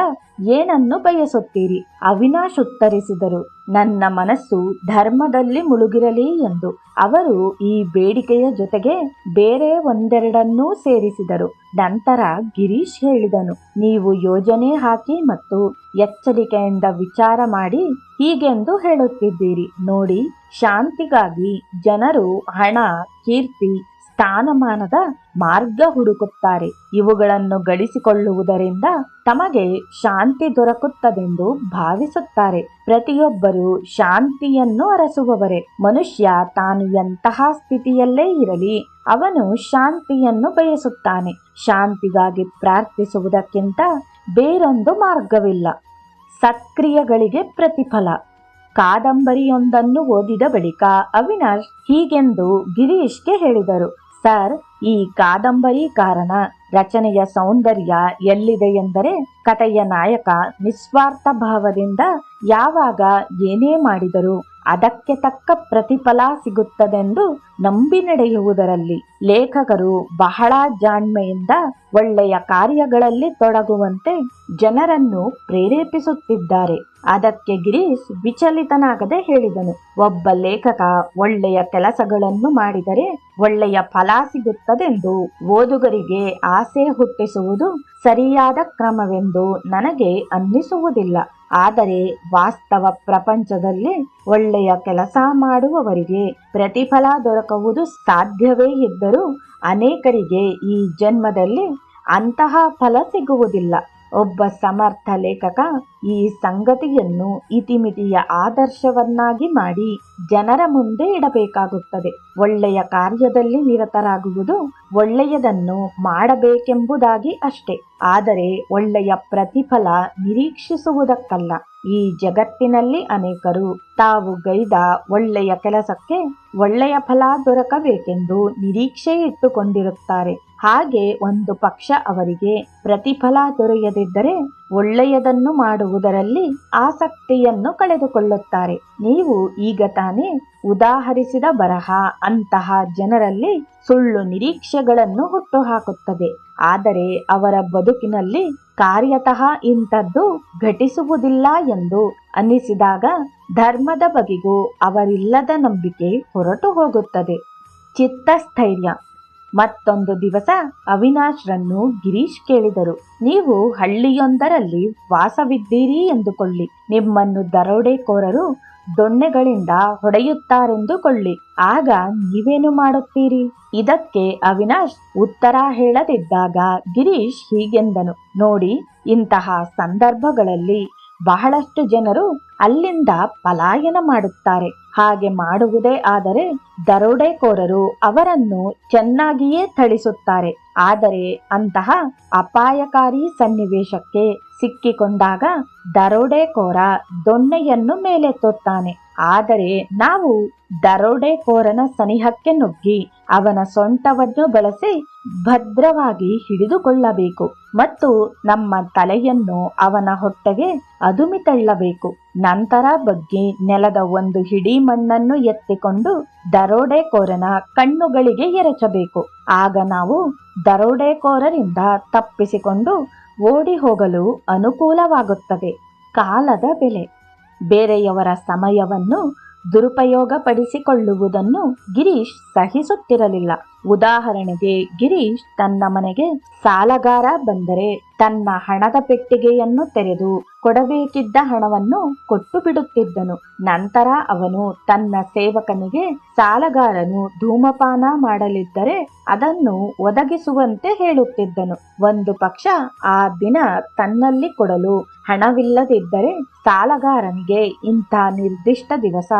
Speaker 1: ಏನನ್ನು ಬಯಸುತ್ತೀರಿ? ಅವಿನಾಶ್ ಉತ್ತರಿಸಿದರು, ನನ್ನ ಮನಸ್ಸು ಧರ್ಮದಲ್ಲಿ ಮುಳುಗಿರಲಿ ಎಂದು. ಅವರು ಈ ಬೇಡಿಕೆಯ ಜೊತೆಗೆ ಬೇರೆ ಒಂದೆರಡನ್ನೂ ಸೇರಿಸಿದರು. ನಂತರ ಗಿರೀಶ್ ಹೇಳಿದನು, ನೀವು ಯೋಜನೆ ಹಾಕಿ ಮತ್ತು ಎಚ್ಚರಿಕೆಯಿಂದ ವಿಚಾರ ಮಾಡಿ ಹೀಗೆಂದು ಹೇಳುತ್ತಿದ್ದೀರಿ, ನೋಡಿ, ಶಾಂತಿಗಾಗಿ ಜನರು ಹಣ, ಕೀರ್ತಿ, ಸ್ಥಾನಮಾನದ ಮಾರ್ಗ ಹುಡುಕುತ್ತಾರೆ. ಇವುಗಳನ್ನು ಗಳಿಸಿಕೊಳ್ಳುವುದರಿಂದ ತಮಗೆ ಶಾಂತಿ ದೊರಕುತ್ತದೆಂದು ಭಾವಿಸುತ್ತಾರೆ. ಪ್ರತಿಯೊಬ್ಬರೂ ಶಾಂತಿಯನ್ನು ಅರಸುವವರೇ. ಮನುಷ್ಯ ತಾನು ಎಂತಹ ಸ್ಥಿತಿಯಲ್ಲೇ ಇರಲಿ ಅವನು ಶಾಂತಿಯನ್ನು ಬಯಸುತ್ತಾನೆ. ಶಾಂತಿಗಾಗಿ ಪ್ರಾರ್ಥಿಸುವುದಕ್ಕಿಂತ ಬೇರೊಂದು ಮಾರ್ಗವಿಲ್ಲ. ಸತ್ಕ್ರಿಯೆಗಳಿಗೆ ಪ್ರತಿಫಲ. ಕಾದಂಬರಿಯೊಂದನ್ನು ಓದಿದ ಬಳಿಕ ಅವಿನಾಶ್ ಹೀಗೆಂದು ಗಿರೀಶ್ಗೆ ಹೇಳಿದರು, ಸರ್, ಈ ಕಾದಂಬರಿಕಾರನ ರಚನೆಯ ಸೌಂದರ್ಯ ಎಲ್ಲಿದೆ ಎಂದರೆ ಕಥೆಯ ನಾಯಕ ನಿಸ್ವಾರ್ಥ ಭಾವದಿಂದ ಯಾವಾಗ ಏನೇ ಮಾಡಿದರೂ ಅದಕ್ಕೆ ತಕ್ಕ ಪ್ರತಿಫಲ ಸಿಗುತ್ತದೆಂದು ನಂಬಿ ನಡೆಯುವುದರಲ್ಲಿ. ಲೇಖಕರು ಬಹಳ ಜಾಣ್ಮೆಯಿಂದ ಒಳ್ಳೆಯ ಕಾರ್ಯಗಳಲ್ಲಿ ತೊಡಗುವಂತೆ ಜನರನ್ನು ಪ್ರೇರೇಪಿಸುತ್ತಿದ್ದಾರೆ. ಅದಕ್ಕೆ ಗಿರೀಶ್ ವಿಚಲಿತನಾಗದೆ ಹೇಳಿದನು, ಒಬ್ಬ ಲೇಖಕ ಒಳ್ಳೆಯ ಕೆಲಸಗಳನ್ನು ಮಾಡಿದರೆ ಒಳ್ಳೆಯ ಫಲ ಸಿಗುತ್ತದೆಂದು ಓದುಗರಿಗೆ ಆಸೆ ಹುಟ್ಟಿಸುವುದು ಸರಿಯಾದ ಕ್ರಮವೆಂದು ನನಗೆ ಅನ್ನಿಸುವುದಿಲ್ಲ. ಆದರೆ ವಾಸ್ತವ ಪ್ರಪಂಚದಲ್ಲಿ ಒಳ್ಳೆಯ ಕೆಲಸ ಮಾಡುವವರಿಗೆ ಪ್ರತಿಫಲ ದೊರಕುವುದು ಸಾಧ್ಯವೇ ಇದ್ದರೂ ಅನೇಕರಿಗೆ ಈ ಜನ್ಮದಲ್ಲಿ ಅಂತಹ ಫಲ ಸಿಗುವುದಿಲ್ಲ. ಒಬ್ಬ ಸಮರ್ಥ ಲೇಖಕ ಈ ಸಂಗತಿಯನ್ನು ಇತಿಮಿತಿಯ ಆದರ್ಶವನ್ನಾಗಿ ಮಾಡಿ ಜನರ ಮುಂದೆ ಇಡಬೇಕಾಗುತ್ತದೆ. ಒಳ್ಳೆಯ ಕಾರ್ಯದಲ್ಲಿ ನಿರತರಾಗುವುದು ಒಳ್ಳೆಯದನ್ನು ಮಾಡಬೇಕೆಂಬುದಾಗಿ ಅಷ್ಟೇ, ಆದರೆ ಒಳ್ಳೆಯ ಪ್ರತಿಫಲ ನಿರೀಕ್ಷಿಸುವುದಕ್ಕಲ್ಲ. ಈ ಜಗತ್ತಿನಲ್ಲಿ ಅನೇಕರು ತಾವು ಗೈದ ಒಳ್ಳೆಯ ಕೆಲಸಕ್ಕೆ ಒಳ್ಳೆಯ ಫಲ ದೊರಕಬೇಕೆಂದು ನಿರೀಕ್ಷೆ ಇಟ್ಟುಕೊಂಡಿರುತ್ತಾರೆ. ಹಾಗೆ ಒಂದು ಪಕ್ಷ ಅವರಿಗೆ ಪ್ರತಿಫಲ ದೊರೆಯದಿದ್ದರೆ ಒಳ್ಳೆಯದನ್ನು ಮಾಡುವುದರಲ್ಲಿ ಆಸಕ್ತಿಯನ್ನು ಕಳೆದುಕೊಳ್ಳುತ್ತಾರೆ. ನೀವು ಈಗ ತಾನೇ ಉದಾಹರಿಸಿದ ಬರಹ ಅಂತಹ ಜನರಲ್ಲಿ ಸುಳ್ಳು ನಿರೀಕ್ಷೆಗಳನ್ನು ಹುಟ್ಟುಹಾಕುತ್ತದೆ. ಆದರೆ ಅವರ ಬದುಕಿನಲ್ಲಿ ಕಾರ್ಯತಃ ಇಂಥದ್ದು ಘಟಿಸುವುದಿಲ್ಲ ಎಂದು ಅನ್ನಿಸಿದಾಗ ಧರ್ಮದ ಬಗೆಗೂ ಅವರಿಲ್ಲದ ನಂಬಿಕೆ ಹೊರಟು ಹೋಗುತ್ತದೆ. ಚಿತ್ತಸ್ಥೈರ್ಯ. ಮತ್ತೊಂದು ದಿವಸ ಅವಿನಾಶ್ರನ್ನು ಗಿರೀಶ್ ಕೇಳಿದರು, ನೀವು ಹಳ್ಳಿಯೊಂದರಲ್ಲಿ ವಾಸವಿದ್ದೀರಿ ಎಂದುಕೊಳ್ಳಿ. ನಿಮ್ಮನ್ನು ದರೋಡೆಕೋರರು ದೊಣ್ಣೆಗಳಿಂದ ಹೊಡೆಯುತ್ತಾರೆಂದುಕೊಳ್ಳಿ. ಆಗ ನೀವೇನು ಮಾಡುತ್ತೀರಿ? ಇದಕ್ಕೆ ಅವಿನಾಶ್ ಉತ್ತರ ಹೇಳದಿದ್ದಾಗ ಗಿರೀಶ್ ಹೀಗೆಂದನು, ನೋಡಿ, ಇಂತಹ ಸಂದರ್ಭಗಳಲ್ಲಿ ಬಹಳಷ್ಟು ಜನರು ಅಲ್ಲಿಂದ ಪಲಾಯನ ಮಾಡುತ್ತಾರೆ. ಹಾಗೆ ಮಾಡುವುದೇ ಆದರೆ ದರೋಡೆಕೋರರು ಅವರನ್ನು ಚೆನ್ನಾಗಿಯೇ ಥಳಿಸುತ್ತಾರೆ. ಆದರೆ ಅಂತಹ ಅಪಾಯಕಾರಿ ಸನ್ನಿವೇಶಕ್ಕೆ ಸಿಕ್ಕಿಕೊಂಡಾಗ ದರೋಡೆಕೋರ ದೊಣ್ಣೆಯನ್ನು ಮೇಲೆತ್ತುತ್ತಾನೆ. ಆದರೆ ನಾವು ದರೋಡೆಕೋರನ ಸನಿಹಕ್ಕೆ ನುಗ್ಗಿ ಅವನ ಸೊಂಟವನ್ನು ಬಳಸಿ ಭದ್ರವಾಗಿ ಹಿಡಿದುಕೊಳ್ಳಬೇಕು ಮತ್ತು ನಮ್ಮ ತಲೆಯನ್ನು ಅವನ ಹೊಟ್ಟೆಗೆ ಅದುಮಿ ತಳ್ಳಬೇಕು. ನಂತರ ಬಗ್ಗಿ ನೆಲದ ಒಂದು ಹಿಡಿ ಮಣ್ಣನ್ನು ಎತ್ತಿಕೊಂಡು ದರೋಡೆಕೋರನ ಕಣ್ಣುಗಳಿಗೆ ಎರಚಬೇಕು. ಆಗ ನಾವು ದರೋಡೆಕೋರರಿಂದ ತಪ್ಪಿಸಿಕೊಂಡು ಓಡಿ ಹೋಗಲು ಅನುಕೂಲವಾಗುತ್ತದೆ. ಕಾಲದ ಬೆಲೆ. ಬೇರೆಯವರ ಸಮಯವನ್ನು ದುರುಪಯೋಗಪಡಿಸಿಕೊಳ್ಳುವುದನ್ನು ಗಿರೀಶ್ ಸಹಿಸುತ್ತಿರಲಿಲ್ಲ. ಉದಾಹರಣೆಗೆ, ಗಿರೀಶ್ ತನ್ನ ಮನೆಗೆ ಸಾಲಗಾರ ಬಂದರೆ ತನ್ನ ಹಣದ ಪೆಟ್ಟಿಗೆಯನ್ನು ತೆರೆದು ಕೊಡಬೇಕಿದ್ದ ಹಣವನ್ನು ಕೊಟ್ಟು ಬಿಡುತ್ತಿದ್ದನು. ನಂತರ ಅವನು ತನ್ನ ಸೇವಕನಿಗೆ ಸಾಲಗಾರನು ಧೂಮಪಾನ ಮಾಡಲಿದ್ದರೆ ಅದನ್ನು ಒದಗಿಸುವಂತೆ ಹೇಳುತ್ತಿದ್ದನು. ಒಂದು ಪಕ್ಷ ಆ ದಿನ ತನ್ನಲ್ಲಿ ಕೊಡಲು ಹಣವಿಲ್ಲದಿದ್ದರೆ ಸಾಲಗಾರನಿಗೆ ಇಂಥ ನಿರ್ದಿಷ್ಟ ದಿವಸ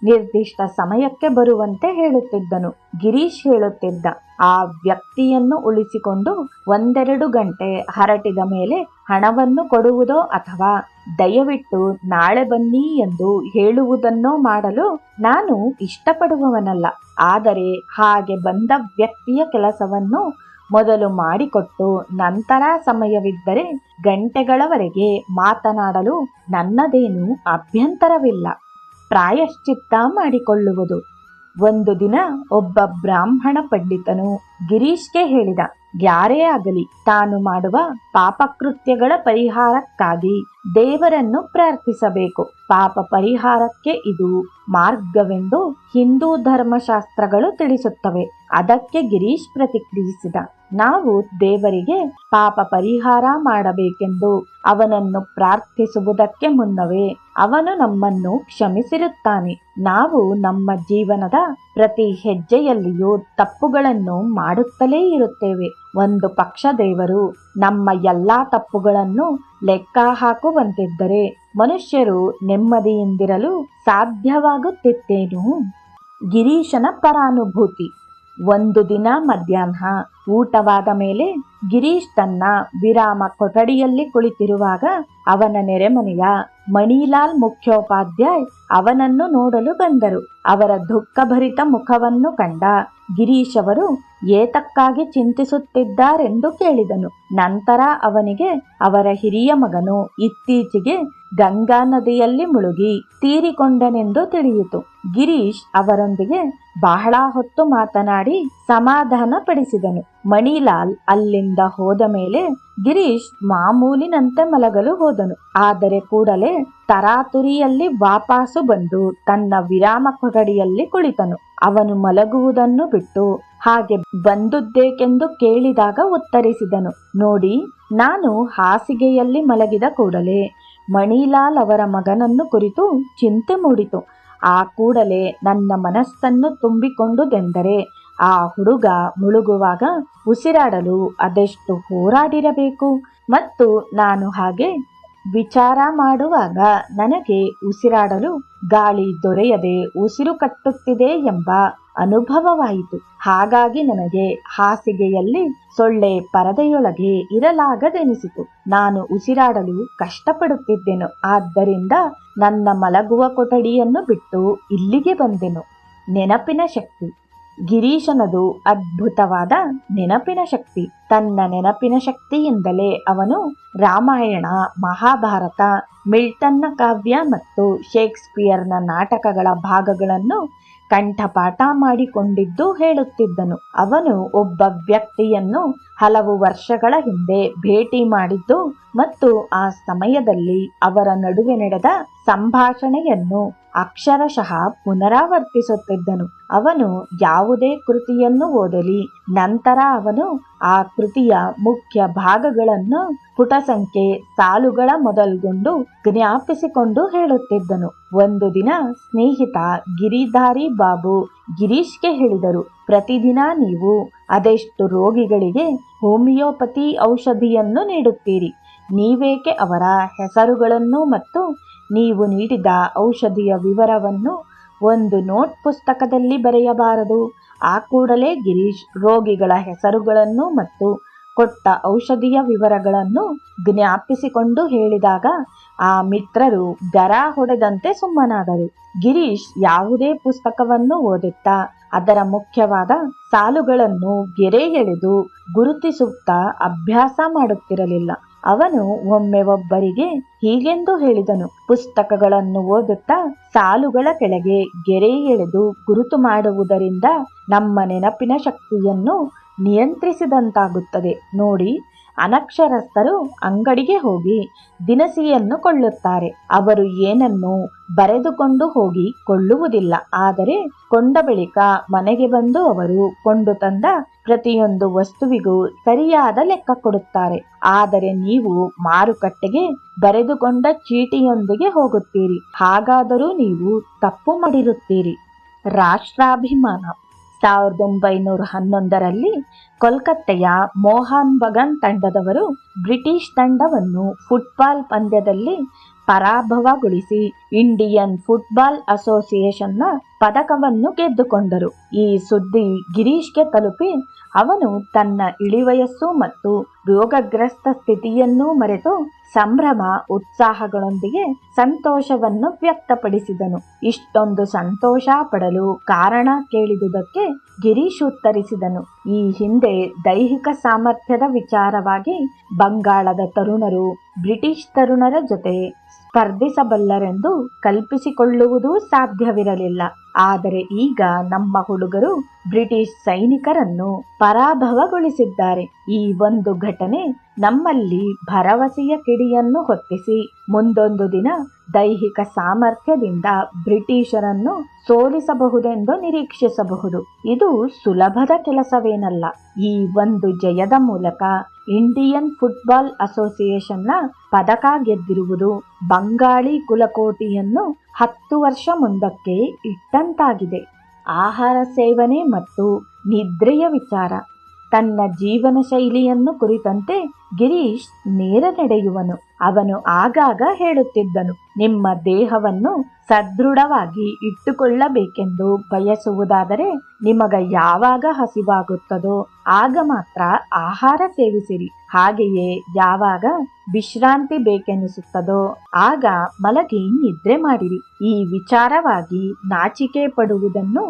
Speaker 1: ನಿರ್ದಿಷ್ಟ ಸಮಯಕ್ಕೆ ಬರುವಂತೆ ಹೇಳುತ್ತಿದ್ದನು. ಗಿರೀಶ್ ಹೇಳುತ್ತಿದ್ದ, ಆ ವ್ಯಕ್ತಿಯನ್ನು ಉಳಿಸಿಕೊಂಡು 1-2 ಗಂಟೆ ಹರಟಿದ ಮೇಲೆ ಹಣವನ್ನು ಕೊಡುವುದೋ ಅಥವಾ ದಯವಿಟ್ಟು ನಾಳೆ ಬನ್ನಿ ಎಂದು ಹೇಳುವುದನ್ನೋ ಮಾಡಲು ನಾನು ಇಷ್ಟಪಡುವವನಲ್ಲ. ಆದರೆ ಹಾಗೆ ಬಂದ ವ್ಯಕ್ತಿಯ ಕೆಲಸವನ್ನು ಮೊದಲು ಮಾಡಿಕೊಟ್ಟು ನಂತರ ಸಮಯವಿದ್ದರೆ ಗಂಟೆಗಳವರೆಗೆ ಮಾತನಾಡಲು ನನ್ನದೇನು ಅಭ್ಯಂತರವಿಲ್ಲ. ಪ್ರಾಯಶ್ಚಿತ್ತ ಮಾಡಿಕೊಳ್ಳುವುದು. ಒಂದು ದಿನ ಒಬ್ಬ ಬ್ರಾಹ್ಮಣ ಪಂಡಿತನು ಗಿರೀಶ್ಗೆ ಹೇಳಿದ, ಯಾರೇ ಆಗಲಿ ತಾನು ಮಾಡುವ ಪಾಪಕೃತ್ಯಗಳ ಪರಿಹಾರಕ್ಕಾಗಿ ದೇವರನ್ನು ಪ್ರಾರ್ಥಿಸಬೇಕು. ಪಾಪ ಪರಿಹಾರಕ್ಕೆ ಇದು ಮಾರ್ಗವೆಂದು ಹಿಂದೂ ಧರ್ಮಶಾಸ್ತ್ರಗಳು ತಿಳಿಸುತ್ತವೆ. ಅದಕ್ಕೆ ಗಿರೀಶ್ ಪ್ರತಿಕ್ರಿಯಿಸಿದ, ನಾವು ದೇವರಿಗೆ ಪಾಪ ಪರಿಹಾರ ಮಾಡಬೇಕೆಂದು ಅವನನ್ನು ಪ್ರಾರ್ಥಿಸುವುದಕ್ಕೆ ಮುನ್ನವೇ ಅವನು ನಮ್ಮನ್ನು ಕ್ಷಮಿಸಿರುತ್ತಾನೆ. ನಾವು ನಮ್ಮ ಜೀವನದ ಪ್ರತಿ ಹೆಜ್ಜೆಯಲ್ಲಿಯೂ ತಪ್ಪುಗಳನ್ನು ಮಾಡುತ್ತಲೇ ಇರುತ್ತೇವೆ. ಒಂದು ಪಕ್ಷ ದೇವರು ನಮ್ಮ ಎಲ್ಲಾ ತಪ್ಪುಗಳನ್ನು ಲೆಕ್ಕ ಹಾಕುವಂತಿದ್ದರೆ ಮನುಷ್ಯರು ನೆಮ್ಮದಿಯಿಂದಿರಲು ಸಾಧ್ಯವಾಗುತ್ತಿತ್ತೇನು? ಗಿರೀಶನ ಪರಾನುಭೂತಿ. ಒಂದು ದಿನ ಮಧ್ಯಾಹ್ನ ಊಟವಾದ ಮೇಲೆ ಗಿರೀಶ್ ತನ್ನ ವಿರಾಮ ಕೊಠಡಿಯಲ್ಲಿ ಕುಳಿತಿರುವಾಗ ಅವನ ನೆರೆಮನೆಯ ಮಣಿಲಾಲ್ ಮುಖ್ಯೋಪಾಧ್ಯಾಯ್ ಅವನನ್ನು ನೋಡಲು ಬಂದರು. ಅವರ ದುಃಖಭರಿತ ಮುಖವನ್ನು ಕಂಡ ಗಿರೀಶ್ ಅವರು ಏತಕ್ಕಾಗಿ ಚಿಂತಿಸುತ್ತಿದ್ದಾರೆಂದು ಕೇಳಿದನು. ನಂತರ ಅವನಿಗೆ ಅವರ ಹಿರಿಯ ಮಗನು ಇತ್ತೀಚೆಗೆ ಗಂಗಾ ನದಿಯಲ್ಲಿ ಮುಳುಗಿ ತೀರಿಕೊಂಡನೆಂದು ತಿಳಿಯಿತು. ಗಿರೀಶ್ ಅವರೊಂದಿಗೆ ಬಹಳ ಹೊತ್ತು ಮಾತನಾಡಿ ಸಮಾಧಾನ ಪಡಿಸಿದನು. ಮಣಿಲಾಲ್ ಅಲ್ಲಿಂದ ಹೋದ ಮೇಲೆ ಗಿರೀಶ್ ಮಾಮೂಲಿನಂತೆ ಮಲಗಲು ಹೋದನು. ಆದರೆ ಕೂಡಲೇ ತರಾತುರಿಯಲ್ಲಿ ವಾಪಸ್ಸು ಬಂದು ತನ್ನ ವಿರಾಮ ಕೊಠಡಿಯಲ್ಲಿ ಕುಳಿತನು. ಅವನು ಮಲಗುವುದನ್ನು ಬಿಟ್ಟು ಹಾಗೆ ಬಂದುದ್ದೇಕೆಂದು ಕೇಳಿದಾಗ ಉತ್ತರಿಸಿದನು, ನೋಡಿ, ನಾನು ಹಾಸಿಗೆಯಲ್ಲಿ ಮಲಗಿದ ಕೂಡಲೇ ಮಣಿಲಾಲ್ ಅವರ ಮಗನನ್ನು ಕುರಿತು ಚಿಂತೆ ಮೂಡಿತು. ಆ ಕೂಡಲೇ ನನ್ನ ಮನಸ್ಸನ್ನು ತುಂಬಿಕೊಂಡುದೆಂದರೆ ಆ ಹುಡುಗ ಮುಳುಗುವಾಗ ಉಸಿರಾಡಲು ಅದೆಷ್ಟು ಹೋರಾಡಿರಬೇಕು ಮತ್ತು ನಾನು ಹಾಗೆ ವಿಚಾರ ಮಾಡುವಾಗ ನನಗೆ ಉಸಿರಾಡಲು ಗಾಳಿ ದೊರೆಯದೆ ಉಸಿರು ಕಟ್ಟುತ್ತಿದೆ ಎಂಬ ಅನುಭವವಾಯಿತು. ಹಾಗಾಗಿ ನನಗೆ ಹಾಸಿಗೆಯಲ್ಲಿ ಸೊಳ್ಳೆ ಪರದೆಯೊಳಗೆ ಇರಲಾಗದೆನಿಸಿತು. ನಾನು ಉಸಿರಾಡಲು ಕಷ್ಟಪಡುತ್ತಿದ್ದೆನು. ಆದ್ದರಿಂದ ನನ್ನ ಮಲಗುವ ಕೊಠಡಿಯನ್ನು ಬಿಟ್ಟು ಇಲ್ಲಿಗೆ ಬಂದೆನು. ನೆನಪಿನ ಶಕ್ತಿ. ಗಿರೀಶನದು ಅದ್ಭುತವಾದ ನೆನಪಿನ ಶಕ್ತಿ. ತನ್ನ ನೆನಪಿನ ಶಕ್ತಿಯಿಂದಲೇ ಅವನು ರಾಮಾಯಣ, ಮಹಾಭಾರತ, ಮಿಲ್ಟನ್ನ ಕಾವ್ಯ ಮತ್ತು ಶೇಕ್ಸ್ಪಿಯರ್ನ ನಾಟಕಗಳ ಭಾಗಗಳನ್ನು ಕಂಠಪಾಠ ಮಾಡಿಕೊಂಡಿದ್ದು ಹೇಳುತ್ತಿದ್ದನು. ಅವನು ಒಬ್ಬ ವ್ಯಕ್ತಿಯನ್ನು ಹಲವು ವರ್ಷಗಳ ಹಿಂದೆ ಭೇಟಿ ಮಾಡಿದ್ದು ಮತ್ತು ಆ ಸಮಯದಲ್ಲಿ ಅವರ ನಡುವೆ ನಡೆದ ಸಂಭಾಷಣೆಯನ್ನು ಅಕ್ಷರಶಃ ಪುನರಾವರ್ತಿಸುತ್ತಿದ್ದನು. ಅವನು ಯಾವುದೇ ಕೃತಿಯನ್ನು ಓದಲಿ, ನಂತರ ಅವನು ಆ ಕೃತಿಯ ಮುಖ್ಯ ಭಾಗಗಳನ್ನು ಪುಟ ಸಂಖ್ಯೆ, ಸಾಲುಗಳ ಮೊದಲ್ಗೊಂಡು ಜ್ಞಾಪಿಸಿಕೊಂಡು ಹೇಳುತ್ತಿದ್ದನು. ಒಂದು ದಿನ ಸ್ನೇಹಿತ ಗಿರಿಧಾರಿ ಬಾಬು ಗಿರೀಶ್ಗೆ ಹೇಳಿದರು, ಪ್ರತಿದಿನ ನೀವು ಅದೆಷ್ಟು ರೋಗಿಗಳಿಗೆ ಹೋಮಿಯೋಪತಿ ಔಷಧಿಯನ್ನು ನೀಡುತ್ತೀರಿ. ನೀವೇಕೆ ಅವರ ಹೆಸರುಗಳನ್ನು ಮತ್ತು ನೀವು ನೀಡಿದ ಔಷಧಿಯ ವಿವರವನ್ನು ಒಂದು ನೋಟ್ ಪುಸ್ತಕದಲ್ಲಿ ಬರೆಯಬಾರದು? ಆ ಕೂಡಲೇ ಗಿರೀಶ್ ರೋಗಿಗಳ ಹೆಸರುಗಳನ್ನು ಮತ್ತು ಕೊಟ್ಟ ಔಷಧಿಯ ವಿವರಗಳನ್ನು ಜ್ಞಾಪಿಸಿಕೊಂಡು ಹೇಳಿದಾಗ ಆ ಮಿತ್ರರು ಗರ ಹೊಡೆದಂತೆ ಸುಮ್ಮನಾದರು. ಗಿರೀಶ್ ಯಾವುದೇ ಪುಸ್ತಕವನ್ನು ಓದುತ್ತಾ ಅದರ ಮುಖ್ಯವಾದ ಸಾಲುಗಳನ್ನು ಗೆರೆ ಎಳೆದು ಗುರುತಿಸುತ್ತಾ ಅಭ್ಯಾಸ ಮಾಡುತ್ತಿರಲಿಲ್ಲ. ಅವನು ಒಮ್ಮೆ ಒಬ್ಬರಿಗೆ ಹೀಗೆಂದು ಹೇಳಿದನು: ಪುಸ್ತಕಗಳನ್ನು ಓದುತ್ತಾ ಸಾಲುಗಳ ಕೆಳಗೆ ಗೆರೆ ಎಳೆದು ಗುರುತು ಮಾಡುವುದರಿಂದ ನಮ್ಮ ನೆನಪಿನ ಶಕ್ತಿಯನ್ನು ನಿಯಂತ್ರಿಸಿದಂತಾಗುತ್ತದೆ. ನೋಡಿ, ಅನಕ್ಷರಸ್ಥರು ಅಂಗಡಿಗೆ ಹೋಗಿ ದಿನಸಿಯನ್ನು ಕೊಳ್ಳುತ್ತಾರೆ. ಅವರು ಏನನ್ನು ಬರೆದುಕೊಂಡು ಹೋಗಿ ಕೊಳ್ಳುವುದಿಲ್ಲ. ಆದರೆ ಕೊಂಡ ಬಳಿಕ ಮನೆಗೆ ಬಂದು ಅವರು ಕೊಂಡು ತಂದ ಪ್ರತಿಯೊಂದು ವಸ್ತುವಿಗೂ ಸರಿಯಾದ ಲೆಕ್ಕ ಕೊಡುತ್ತಾರೆ. ಆದರೆ ನೀವು ಮಾರುಕಟ್ಟೆಗೆ ಬರೆದುಕೊಂಡ ಚೀಟಿಯೊಂದಿಗೆ ಹೋಗುತ್ತೀರಿ. ಹಾಗಾದರೂ ನೀವು ತಪ್ಪು ಮಾಡಿರುತ್ತೀರಿ. ರಾಷ್ಟ್ರಾಭಿಮಾನ. 1911ರಲ್ಲಿ ಕೋಲ್ಕತ್ತೆಯ ಮೋಹನ್ ಬಗಾನ್ ತಂಡದವರು ಬ್ರಿಟಿಷ್ ತಂಡವನ್ನು ಫುಟ್ಬಾಲ್ ಪಂದ್ಯದಲ್ಲಿ ಪರಾಭವಗೊಳಿಸಿ ಇಂಡಿಯನ್ ಫುಟ್ಬಾಲ್ ಅಸೋಸಿಯೇಷನ್ನ ಪದಕವನ್ನು ಗೆದ್ದುಕೊಂಡರು. ಈ ಸುದ್ದಿ ಗಿರೀಶ್ಗೆ ತಲುಪಿ ಅವನು ತನ್ನ ಇಳಿವಯಸ್ಸು ಮತ್ತು ರೋಗಗ್ರಸ್ತ ಸ್ಥಿತಿಯನ್ನು ಮರೆತು ಸಂಭ್ರಮ ಉತ್ಸಾಹಗಳೊಂದಿಗೆ ಸಂತೋಷವನ್ನು ವ್ಯಕ್ತಪಡಿಸಿದನು. ಇಷ್ಟೊಂದು ಸಂತೋಷ ಪಡಲು ಕಾರಣ ಕೇಳಿದುದಕ್ಕೆ ಗಿರೀಶ್ ಉತ್ತರಿಸಿದನು: ಈ ಹಿಂದೆ ದೈಹಿಕ ಸಾಮರ್ಥ್ಯದ ವಿಚಾರವಾಗಿ ಬಂಗಾಳದ ತರುಣರು ಬ್ರಿಟಿಷ್ ತರುಣರ ಜೊತೆ ಸ್ಪರ್ಧಿಸಬಲ್ಲರೆಂದು ಕಲ್ಪಿಸಿಕೊಳ್ಳುವುದೂ ಸಾಧ್ಯವಿರಲಿಲ್ಲ. ಆದರೆ ಈಗ ನಮ್ಮ ಹುಡುಗರು ಬ್ರಿಟಿಷ್ ಸೈನಿಕರನ್ನು ಪರಾಭವಗೊಳಿಸಿದ್ದಾರೆ. ಈ ಒಂದು ಘಟನೆ ನಮ್ಮಲ್ಲಿ ಭರವಸೆಯ ಕಿಡಿಯನ್ನು ಹೊತ್ತಿಸಿ ಮುಂದೊಂದು ದಿನ ದೈಹಿಕ ಸಾಮರ್ಥ್ಯದಿಂದ ಬ್ರಿಟಿಷರನ್ನು ಸೋಲಿಸಬಹುದೆಂದು ನಿರೀಕ್ಷಿಸಬಹುದು. ಇದು ಸುಲಭದ ಕೆಲಸವೇನಲ್ಲ. ಈ ಒಂದು ಜಯದ ಮೂಲಕ ಇಂಡಿಯನ್ ಫುಟ್ಬಾಲ್ ಅಸೋಸಿಯೇಷನ್ನ ಪದಕ ಗೆದ್ದಿರುವುದು ಬಂಗಾಳಿ ಕುಲಕೋಟಿಯನ್ನು 10 ವರ್ಷ ಮುಂದಕ್ಕೆ ಇಟ್ಟಂತಾಗಿದೆ. ಆಹಾರ ಸೇವನೆ ಮತ್ತು ನಿದ್ರೆಯ ವಿಚಾರ. ತನ್ನ ಜೀವನ ಶೈಲಿಯನ್ನು ಕುರಿತಂತೆ ಗಿರೀಶ್ ನೇರ ನಡೆಯುವನು. ಅವನು ಆಗಾಗ ಹೇಳುತ್ತಿದ್ದನು: ನಿಮ್ಮ ದೇಹವನ್ನು ಸದೃಢವಾಗಿ ಇಟ್ಟುಕೊಳ್ಳಬೇಕೆಂದು ಬಯಸುವುದಾದರೆ ನಿಮಗ ಯಾವಾಗ ಹಸಿವಾಗುತ್ತದೋ ಆಗ ಮಾತ್ರ ಆಹಾರ ಸೇವಿಸಿರಿ. ಹಾಗೆಯೇ ಯಾವಾಗ ವಿಶ್ರಾಂತಿ ಬೇಕೆನಿಸುತ್ತದೋ ಆಗ ಮಲಗಿ ನಿದ್ರೆ ಮಾಡಿರಿ. ಈ ವಿಚಾರವಾಗಿ ನಾಚಿಕೆ ಪಡುವುದನ್ನು,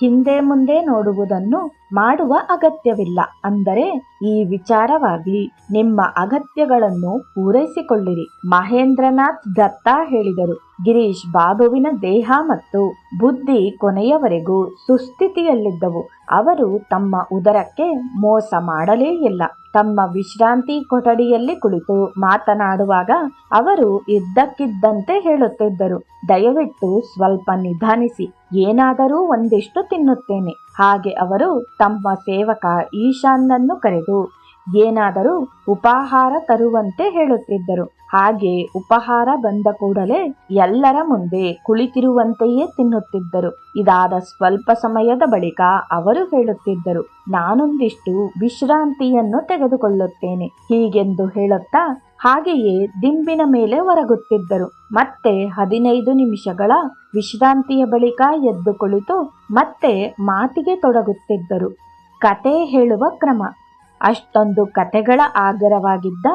Speaker 1: ಹಿಂದೆ ಮುಂದೆ ನೋಡುವುದನ್ನು ಮಾಡುವ ಅಗತ್ಯವಿಲ್ಲ. ಅಂದರೆ ಈ ವಿಚಾರವಾಗಿ ನಿಮ್ಮ ಅಗತ್ಯಗಳನ್ನು ಪೂರೈಸಿಕೊಳ್ಳಿರಿ. ಮಹೇಂದ್ರನಾಥ್ ದತ್ತಾ ಹೇಳಿದರು: ಗಿರೀಶ್ ಬಾಬುವಿನ ದೇಹ ಮತ್ತು ಬುದ್ಧಿ ಕೊನೆಯವರೆಗೂ ಸುಸ್ಥಿತಿಯಲ್ಲಿದ್ದವು. ಅವರು ತಮ್ಮ ಉದರಕ್ಕೆ ಮೋಸ ಮಾಡಲೇ ಇಲ್ಲ. ತಮ್ಮ ವಿಶ್ರಾಂತಿ ಕೊಠಡಿಯಲ್ಲಿ ಕುಳಿತು ಮಾತನಾಡುವಾಗ ಅವರು ಇದ್ದಕ್ಕಿದ್ದಂತೆ ಹೇಳುತ್ತಿದ್ದರು: ದಯವಿಟ್ಟು ಸ್ವಲ್ಪ ನಿಧಾನಿಸಿ, ಏನಾದರೂ ಒಂದಿಷ್ಟು ತಿನ್ನುತ್ತೇನೆ. ಹಾಗೆ ಅವರು ತಮ್ಮ ಸೇವಕ ಈಶಾನ್ನನ್ನು ಕರೆದು ಏನಾದರೂ ಉಪಹಾರ ತರುವಂತೆ ಹೇಳುತ್ತಿದ್ದರು. ಹಾಗೆ ಉಪಹಾರ ಬಂದ ಕೂಡಲೇ ಎಲ್ಲರ ಮುಂದೆ ಕುಳಿತಿರುವಂತೆಯೇ ತಿನ್ನುತ್ತಿದ್ದರು. ಇದಾದ ಸ್ವಲ್ಪ ಸಮಯದ ಬಳಿಕ ಅವರು ಹೇಳುತ್ತಿದ್ದರು: ನಾನೊಂದಿಷ್ಟು ವಿಶ್ರಾಂತಿಯನ್ನು ತೆಗೆದುಕೊಳ್ಳುತ್ತೇನೆ. ಹೀಗೆಂದು ಹೇಳುತ್ತಾ ಹಾಗೆಯೇ ದಿಂಬಿನ ಮೇಲೆ ಒರಗುತ್ತಿದ್ದರು. ಮತ್ತೆ 15 ನಿಮಿಷಗಳ ವಿಶ್ರಾಂತಿಯ ಬಳಿಕ ಎದ್ದು ಕುಳಿತು ಮತ್ತೆ ಮಾತಿಗೆ ತೊಡಗುತ್ತಿದ್ದರು. ಕತೆ ಹೇಳುವ ಕ್ರಮ. ಅಷ್ಟೊಂದು ಕತೆಗಳ ಆಗರವಾಗಿದ್ದ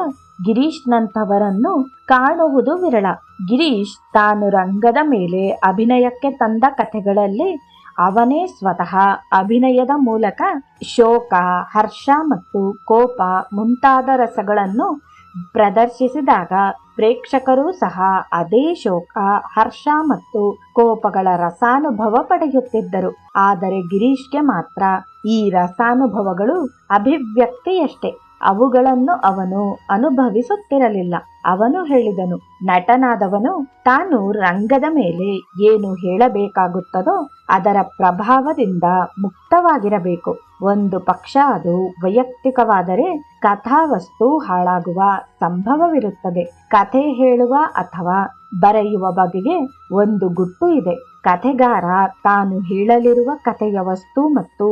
Speaker 1: ಗಿರೀಶ್ನಂಥವರನ್ನು ಕಾಣುವುದು ವಿರಳ. ಗಿರೀಶ್ ತಾನು ರಂಗದ ಮೇಲೆ ಅಭಿನಯಕ್ಕೆ ತಂದ ಕಥೆಗಳಲ್ಲಿ ಅವನೇ ಸ್ವತಃ ಅಭಿನಯದ ಮೂಲಕ ಶೋಕ, ಹರ್ಷ ಮತ್ತು ಕೋಪ ಮುಂತಾದ ರಸಗಳನ್ನು ಪ್ರದರ್ಶಿಸಿದಾಗ ಪ್ರೇಕ್ಷಕರೂ ಸಹ ಅದೇ ಶೋಕ, ಹರ್ಷ ಮತ್ತು ಕೋಪಗಳ ರಸಾನುಭವ ಪಡೆಯುತ್ತಿದ್ದರು. ಆದರೆ ಗಿರೀಶ್ಗೆ ಮಾತ್ರ ಈ ರಸಾನುಭವಗಳು ಅಭಿವ್ಯಕ್ತಿಯಷ್ಟೇ. ಅವುಗಳನ್ನು ಅವನು ಅನುಭವಿಸುತ್ತಿರಲಿಲ್ಲ. ಅವನು ಹೇಳಿದನು: ನಟನಾದವನು ತಾನು ರಂಗದ ಮೇಲೆ ಏನು ಹೇಳಬೇಕಾಗುತ್ತದೋ ಅದರ ಪ್ರಭಾವದಿಂದ ಮುಕ್ತವಾಗಿರಬೇಕು. ಒಂದು ಪಕ್ಷ ಅದು ವೈಯಕ್ತಿಕವಾದರೆ ಕಥಾವಸ್ತು ಹಾಳಾಗುವ ಸಂಭವವಿರುತ್ತದೆ. ಕಥೆ ಹೇಳುವ ಅಥವಾ ಬರೆಯುವ ಬಗೆಗೆ ಒಂದು ಗುಟ್ಟು ಇದೆ. ಕಥೆಗಾರ ತಾನು ಹೇಳಲಿರುವ ಕಥೆಯ ವಸ್ತು ಮತ್ತು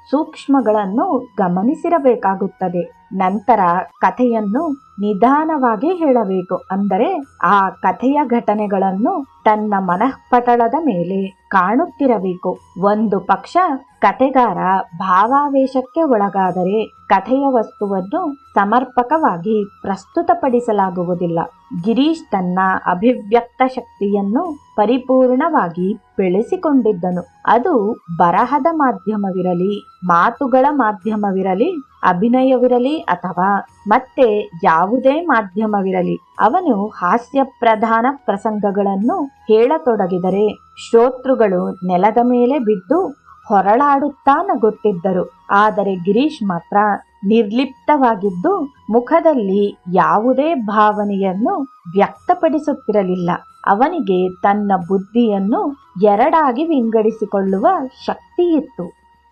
Speaker 1: ಸೂಕ್ಷ್ಮಗಳನ್ನು ಗಮನಿಸಿರಬೇಕಾಗುತ್ತದೆ. ನಂತರ ಕಥೆಯನ್ನು ನಿಧಾನವಾಗಿ ಹೇಳಬೇಕು. ಅಂದರೆ ಆ ಕಥೆಯ ಘಟನೆಗಳನ್ನು ತನ್ನ ಮನಃಪಟಲದ ಮೇಲೆ ಕಾಣುತ್ತಿರಬೇಕು. ಒಂದು ಪಕ್ಷ ಕಥೆಗಾರ ಭಾವಾವೇಶಕ್ಕೆ ಒಳಗಾದರೆ ಕಥೆಯ ವಸ್ತುವನ್ನು ಸಮರ್ಪಕವಾಗಿ ಪ್ರಸ್ತುತಪಡಿಸಲಾಗುವುದಿಲ್ಲ. ಗಿರೀಶ್ ತನ್ನ ಅಭಿವ್ಯಕ್ತ ಶಕ್ತಿಯನ್ನು ಪರಿಪೂರ್ಣವಾಗಿ ಬೆಳೆಸಿಕೊಂಡಿದ್ದನು. ಅದು ಬರಹದ ಮಾಧ್ಯಮವಿರಲಿ, ಮಾತುಗಳ ಮಾಧ್ಯಮವಿರಲಿ, ಅಭಿನಯವಿರಲಿ ಅಥವಾ ಮತ್ತೆ ಯಾವುದೇ ಮಾಧ್ಯಮವಿರಲಿ, ಅವನು ಹಾಸ್ಯ ಪ್ರಧಾನ ಪ್ರಸಂಗಗಳನ್ನು ಹೇಳತೊಡಗಿದರೆ ಶ್ರೋತೃಗಳು ನೆಲದ ಮೇಲೆ ಬಿದ್ದು ಹೊರಳಾಡುತ್ತಾ ನಗುತ್ತಿದ್ದರು. ಆದರೆ ಗಿರೀಶ್ ಮಾತ್ರ ನಿರ್ಲಿಪ್ತವಾಗಿದ್ದು ಮುಖದಲ್ಲಿ ಯಾವುದೇ ಭಾವನೆಯನ್ನು ವ್ಯಕ್ತಪಡಿಸುತ್ತಿರಲಿಲ್ಲ. ಅವನಿಗೆ ತನ್ನ ಬುದ್ಧಿಯನ್ನು ಎರಡಾಗಿ ವಿಂಗಡಿಸಿಕೊಳ್ಳುವ ಶಕ್ತಿಯಿತ್ತು.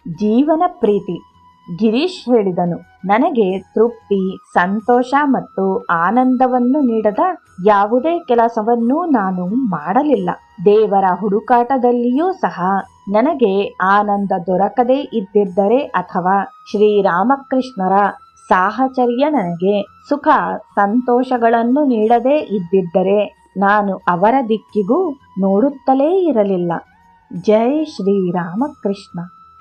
Speaker 1: ಜೀವನ ಪ್ರೀತಿ. ಗಿರೀಶ್ ಹೇಳಿದನು, ನನಗೆ ತೃಪ್ತಿ, ಸಂತೋಷ ಮತ್ತು ಆನಂದವನ್ನು ನೀಡದ ಯಾವುದೇ ಕೆಲಸವನ್ನೂ ನಾನು ಮಾಡಲಿಲ್ಲ. ದೇವರ ಹುಡುಕಾಟದಲ್ಲಿಯೂ ಸಹ ನನಗೆ ಆನಂದ ದೊರಕದೇ ಇದ್ದಿದ್ದರೆ ಅಥವಾ ಶ್ರೀರಾಮಕೃಷ್ಣರ ಸಾಹಚರ್ಯ ನನಗೆ ಸುಖ ಸಂತೋಷಗಳನ್ನು ನೀಡದೇ ಇದ್ದಿದ್ದರೆ ನಾನು ಅವರ ದಿಕ್ಕಿಗೂ ನೋಡುತ್ತಲೇ ಇರಲಿಲ್ಲ. ಜೈ ಶ್ರೀರಾಮಕೃಷ್ಣ.